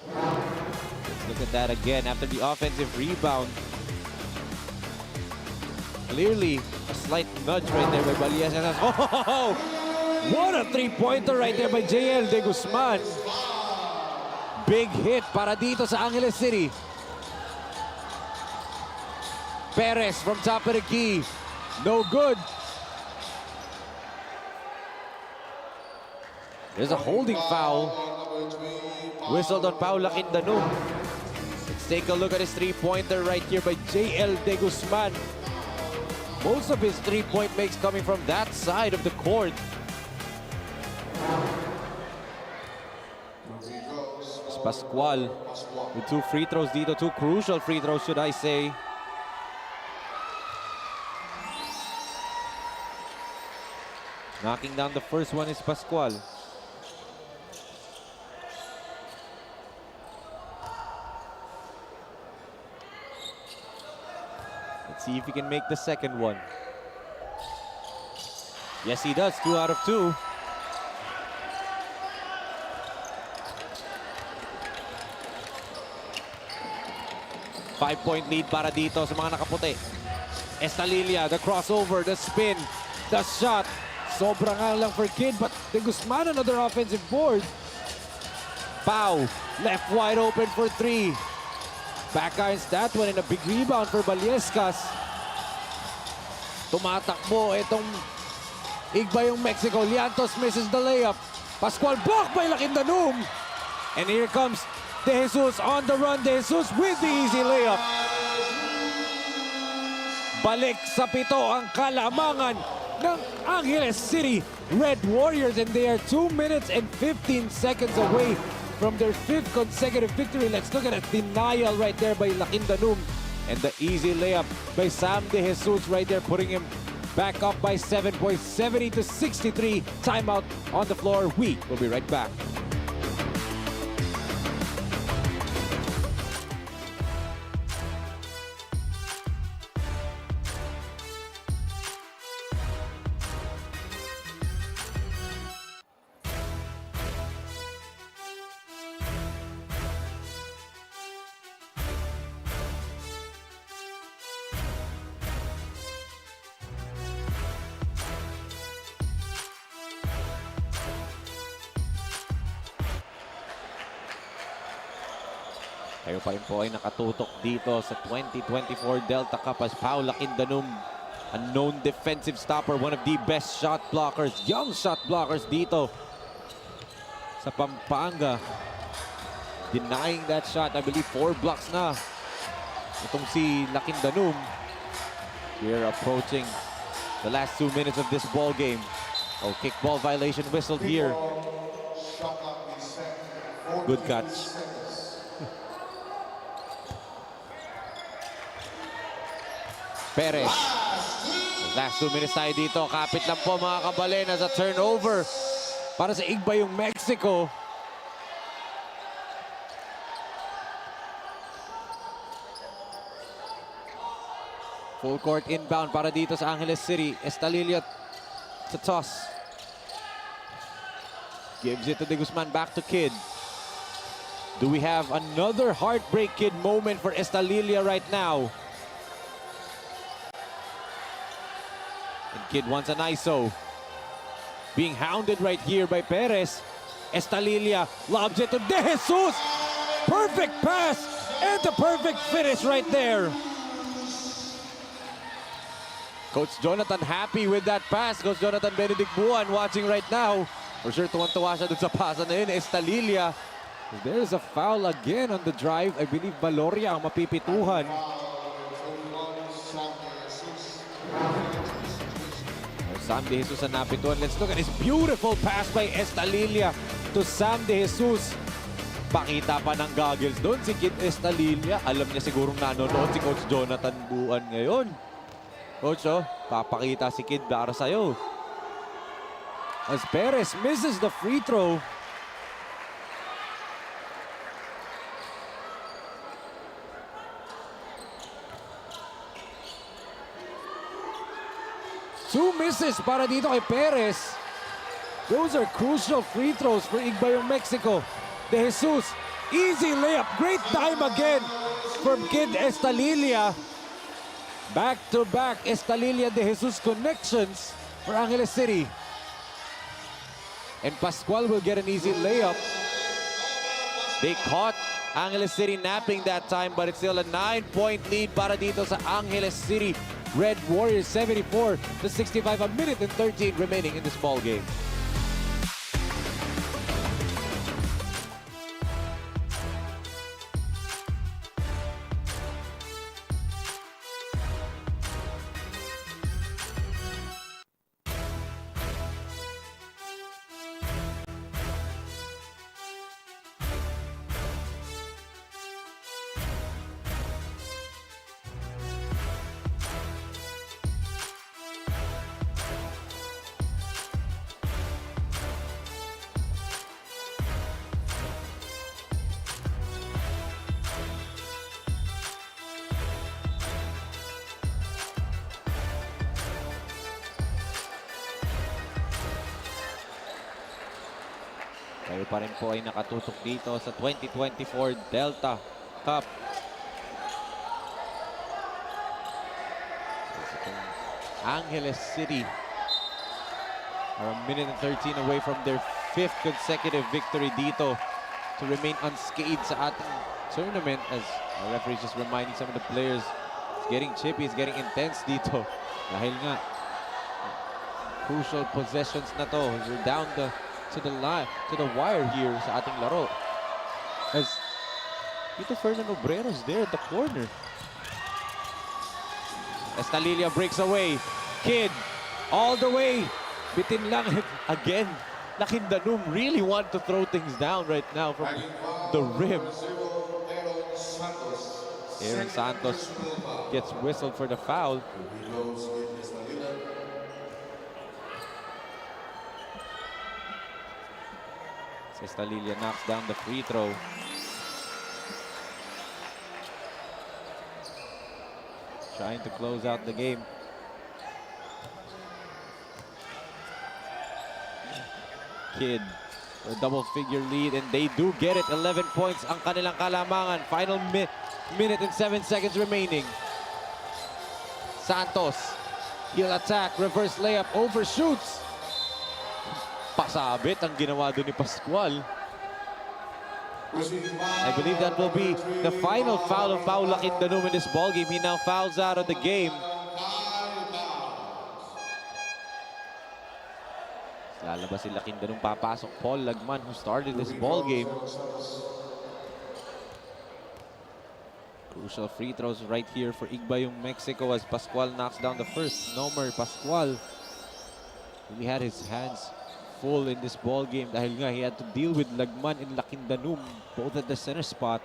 Let's look at that again after the offensive rebound. Clearly, a slight nudge right there by Baliescas. Oh, what a three-pointer right there by JL De Guzman. Big hit para dito sa Angeles City. Perez from top of the key. No good. There's a holding foul. Whistled on Paula Quindanum. Let's take a look at his three-pointer right here by JL De Guzman. Most of his three-point makes coming from that side of the court. It's Pascual with two free throws dito. Two crucial free throws, should I say. Knocking down the first one is Pascual. Let's see if he can make the second one. Yes, he does. 2 out of 2. Five-point lead para dito sa mga nakaputi. Estalilla, the crossover, the spin, the shot. Sobrang nga lang for Kid, but De Guzman, another offensive board. Pau, left wide open for 3. Backirds that one and a big rebound for Baliescas. Tumatakbo itong Igbayong Mexico. Liantos misses the layup. Pascual blocked by Laquindanum. And here comes De Jesus on the run. De Jesus with the easy layup. Balik sa pito ang kalamangan ng Angeles City Red Warriors, and they are 2 minutes and 15 seconds away from their 5th consecutive victory. Let's look at a denial right there by Laquindanum and the easy layup by Sam De Jesus right there, putting him back up by 7 points, 70-63. Timeout on the floor. We will be right back. Kayo pa rin po ay nakatutok dito sa 2024 Delta Cup as Paula Quindanum, a known defensive stopper, one of the best shot blockers, young shot blockers dito sa Pampanga. Denying that shot, I believe 4 blocks na itong si Laquindanum. We're approaching the last 2 minutes of this ball game. Oh, kickball violation whistled here. Good catch. Perez. Last 2 minutes tayo dito. Kapit lang po mga kabalen as a turnover para sa Igbayong Mexico. Full court inbound para dito sa Angeles City. Estalilla to toss. Gives it to De Guzman, back to Kid. Do we have another heartbreak Kid moment for Estalilla right now? And Kid wants an ISO. Being hounded right here by Perez. Estalilla lobs it to De Jesus. Perfect pass and the perfect finish right there. Coach Jonathan happy with that pass. Coach Jonathan Benedict Buan watching right now. For sure, tuwan-tuwa siya dun sa pasa na yun. Estalilla. There's a foul again on the drive. I believe Valoria ang mapipituhan. Sam De Jesus ang napituan. Let's look at this beautiful pass by Estalilla to Sam De Jesus. Pakita pa ng goggles doon si Kid Estalilla. Alam niya sigurong nanonood si Coach Jonathan Buan ngayon. Coach, oh, papakita si Kid para sa'yo. As Perez misses the free throw. 2 misses para dito kay Perez. Those are crucial free throws for Igbayong Mexico. De Jesus, easy layup. Great time again from Kid Estalilia. Back-to-back Estalilia De Jesus connections for Angeles City. And Pascual will get an easy layup. They caught Angeles City napping that time, but it's still a 9-point lead para dito sa Angeles City Red Warriors, 74-65, a minute and 13 remaining in this ball game. Kayo pa rin po ay nakatutok dito sa 2024 Delta Cup. Angeles City are a minute and 13 away from their 5th consecutive victory dito to remain unscathed sa ating tournament, as our referee just reminding some of the players it's getting chippy, it's getting intense dito. Dahil nga, crucial possessions na to. We're down to the line, to the wire here sa ating laro. As dito Fernando Brero's there at the corner. Estalilia breaks away. Kid, all the way. Bitin lang again. Lakindanum really want to throw things down right now from the rim. Aaron Santos gets whistled for the foul. Estalilia knocks down the free throw. Trying to close out the game. Kid for a double-figure lead, and they do get it. 11 points ang kanilang kalamangan. Final minute and 7 seconds remaining. Santos, he'll attack, reverse layup, overshoots. Pasabit ang ginawa doon ni Pascual. I believe that will be the final foul of Paul Lakindanum in this ballgame. He now fouls out of the game. Lalabas si Lakindanum, papasok Paul Lagman, who started this ballgame. Crucial free throws right here for Igbayong Mexico as Pascual knocks down the first. Nomer Pascual really had his hands full in this ball game dahil nga he had to deal with Lagman and Lakindanum both at the center spot.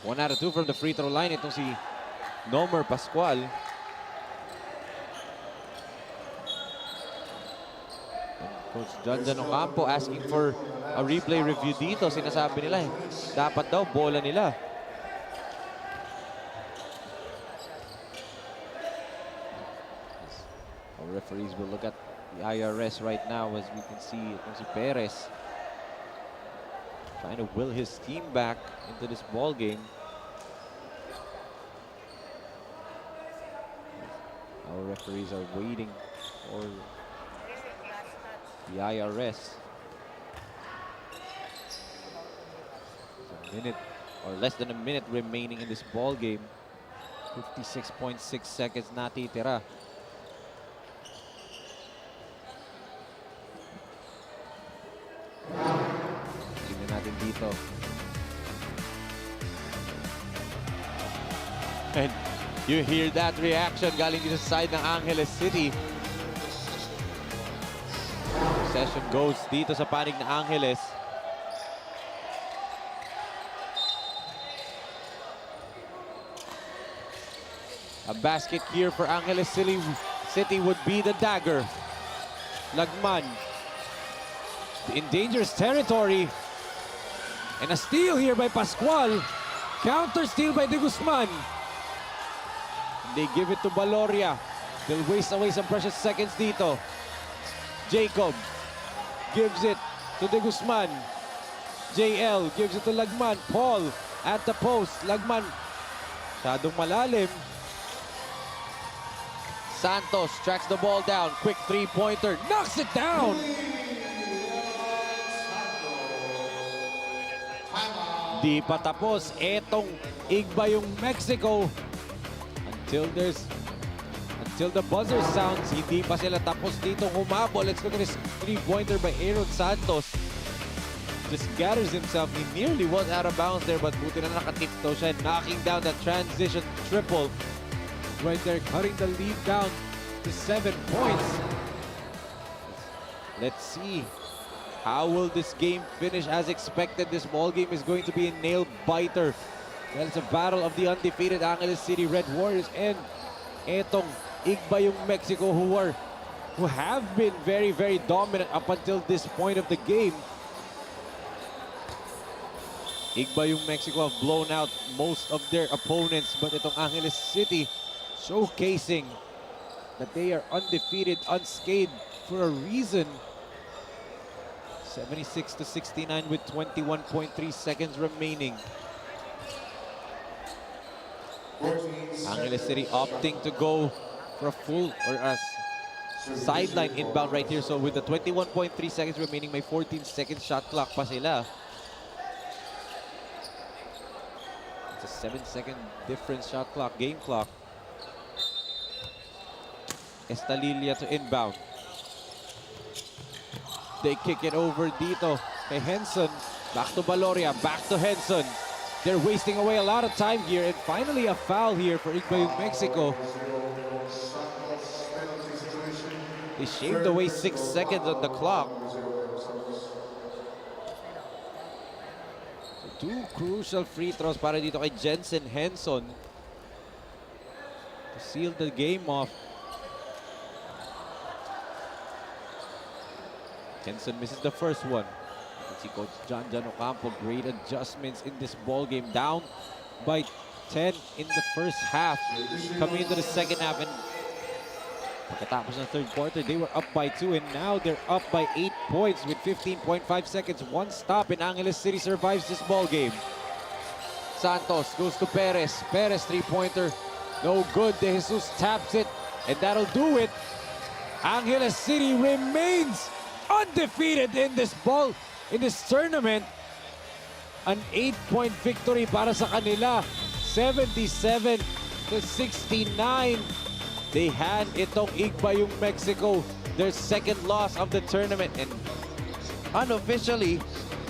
1 out of 2 from the free throw line itong si Nomer Pascual. Coach John Ocampo asking for a replay review dito. Sinasabi nila dapat daw bola nila. Referees will look at the IRS right now as we can see si Perez trying to will his team back into this ball game. Our referees are waiting for the IRS. A minute or less than a minute remaining in this ball game. 56.6 seconds natitira. Dito. And you hear that reaction galing dito sa side ng Angeles City. Possession goes dito sa panig ng Angeles. A basket here for Angeles City would be the dagger. Lagman in dangerous territory. And a steal here by Pascual. Counter steal by De Guzman. They give it to Valoria. They'll waste away some precious seconds dito. Jacob gives it to De Guzman. JL gives it to Lagman. Paul at the post. Lagman, masyadong malalim. Santos tracks the ball down. Quick three-pointer. Knocks it down. Di pa tapos. Etong igba yung Mexico. Until the buzzer sounds, hindi pa sila tapos dito humabol. Let's look at this three-pointer by Aaron Santos. Just gathers himself. He nearly was out of bounds there, but buti na nakatiptoe siya, knocking down that transition triple when they're cutting the lead down to 7 points. Let's see. How will this game finish? As expected, this ball game is going to be a nail-biter. Well, it's a battle of the undefeated Angeles City Red Warriors and etong igba yung Mexico who have been very, very dominant up until this point of the game. Igba yung Mexico have blown out most of their opponents, but itong Angeles City showcasing that they are undefeated, unscathed for a reason. 76-69 with 21.3 seconds remaining. Angeles City opting to go for a full or a sideline inbound right here. So with the 21.3 seconds remaining, may 14-second shot clock pa sila. It's a 7-second difference shot clock, game clock. Estalilia to inbound. They kick it over dito kay Henson. Back to Valoria, back to Henson. They're wasting away a lot of time here, and finally a foul here for Igbayong Mexico. They shaved away 6 seconds on the clock. So 2 crucial free throws para dito kay Jensen Henson to seal the game off. Henson misses the first one. You can see Coach John Ocampo, great adjustments in this ball game. Down by 10 in the first half. Coming into the second half, and pagkatapos ng third quarter, they were up by 2, and now they're up by 8 points with 15.5 seconds. One stop, and Angeles City survives this ball game. Santos goes to Perez. Perez three-pointer, no good. De Jesus taps it, and that'll do it. Angeles City remains undefeated in this tournament. An 8-point victory para sa kanila. 77-69. They hand itong Igbayong Mexico their second loss of the tournament. And unofficially,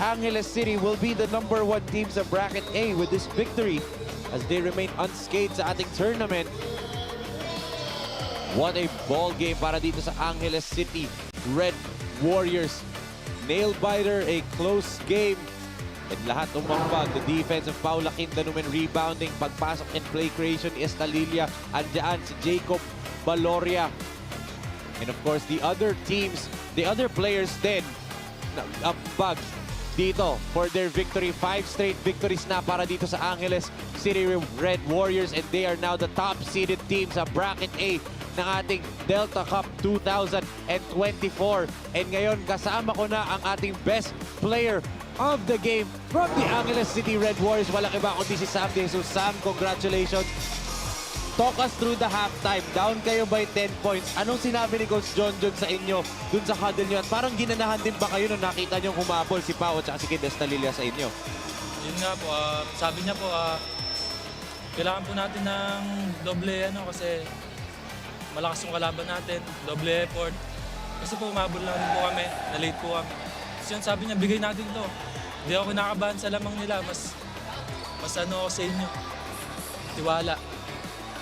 Angeles City will be the #1 team sa Bracket A with this victory as they remain unscathed sa ating tournament. What a ball game para dito sa Angeles City Red Warriors. Nail-biter, a close game. And lahat umambag. The defense of Paula Quintanum and rebounding. Pagpasok and play creation ni Estalilia. Andiyan si Jacob Valoria. And of course, the other teams, the other players din, nag-ambag dito for their victory. 5 straight victories na para dito sa Angeles City Red Warriors. And they are now the top-seeded team sa Bracket A ng ating Delta Cup 2024. And ngayon, kasama ko na ang ating best player of the game from the Angeles City Red Warriors. Walang iba kundi si Sam De Jesus. Sam, congratulations. Talk us through the halftime. Down kayo by 10 points. Anong sinabi ni Coach John sa inyo dun sa huddle nyo? At parang ginanahan din ba kayo nung nakita nyo humabol si Pao at si Kid Estalilia sa inyo? Yun nga po, sabi niya po, kailangan po natin ng doble kasi malakas yung kalaban natin, doble effort. Kasi po umabol lang po kami, na-late po kami. Kasi yun, sabi niya, bigay natin to. Hindi ako kinakabahan sa lamang nila, mas ano ako sa inyo. Tiwala.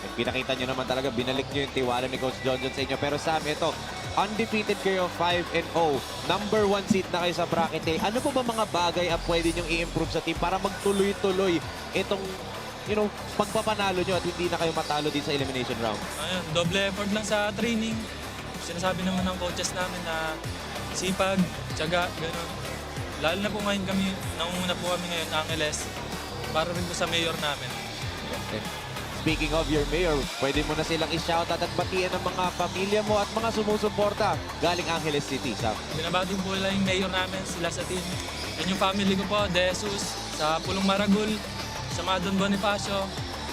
And pinakita nyo naman talaga, binalik nyo yung tiwala ni Coach John sa inyo. Pero Sam, ito, undefeated kayo, 5-0. #1 seed na kayo sa bracket A. Ano po ba mga bagay ang pwede nyong i-improve sa team para magtuloy-tuloy itong pagpapanalo nyo at hindi na kayo matalo din sa elimination round? Ayun, doble effort lang sa training. Sinasabi naman ng coaches namin na sipag, tiyaga, gano'n. Lalo na po ngayon kami, nangunguna po kami ngayon, Angeles, para rin po sa mayor namin. Okay. speaking of your mayor, pwede mo na silang i-shoutout at batiin ng mga pamilya mo at mga sumusuporta galing Angeles City, Sam. Binabati po lang yung mayor namin, sila sa team. And yung family ko po, De Jesus, sa Pulong Maragul, sa mga Don Bonifacio.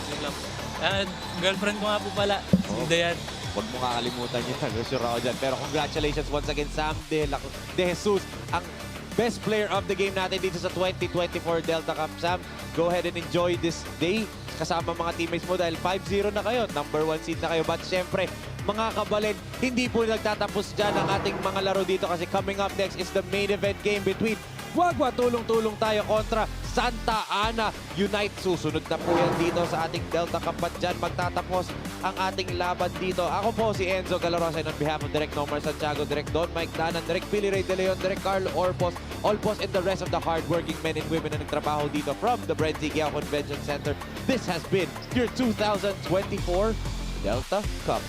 Yun lang po. And girlfriend ko nga po pala, si Dayan. Huwag mo kakalimutan yan. Sure ako dyan. Pero congratulations once again, Sam De Jesus, ang best player of the game natin dito sa 2024 Delta Cup. Sam, go ahead and enjoy this day kasama mga teammates mo dahil 5-0 na kayo. Number 1 seed na kayo. But syempre, mga kabalin, hindi po nagtatapos dyan ang ating mga laro dito kasi coming up next is the main event game between Guagua Tulong Tulong tayo kontra Santa Ana Unite. Susunod na po yan dito sa ating Delta Cup at dyan magtatapos ang ating laban dito. Ako po si Enzo Galarosa on behalf of Direk Nomar Santiago, Direk Don Mike Danan, Direk Billy Ray De Leon, Direk Carlo Orpos, Olpos, and the rest of the hardworking men and women na nagtrabaho dito from the BREN GUIAO Convention Center. This has been your 2024 Delta Cup.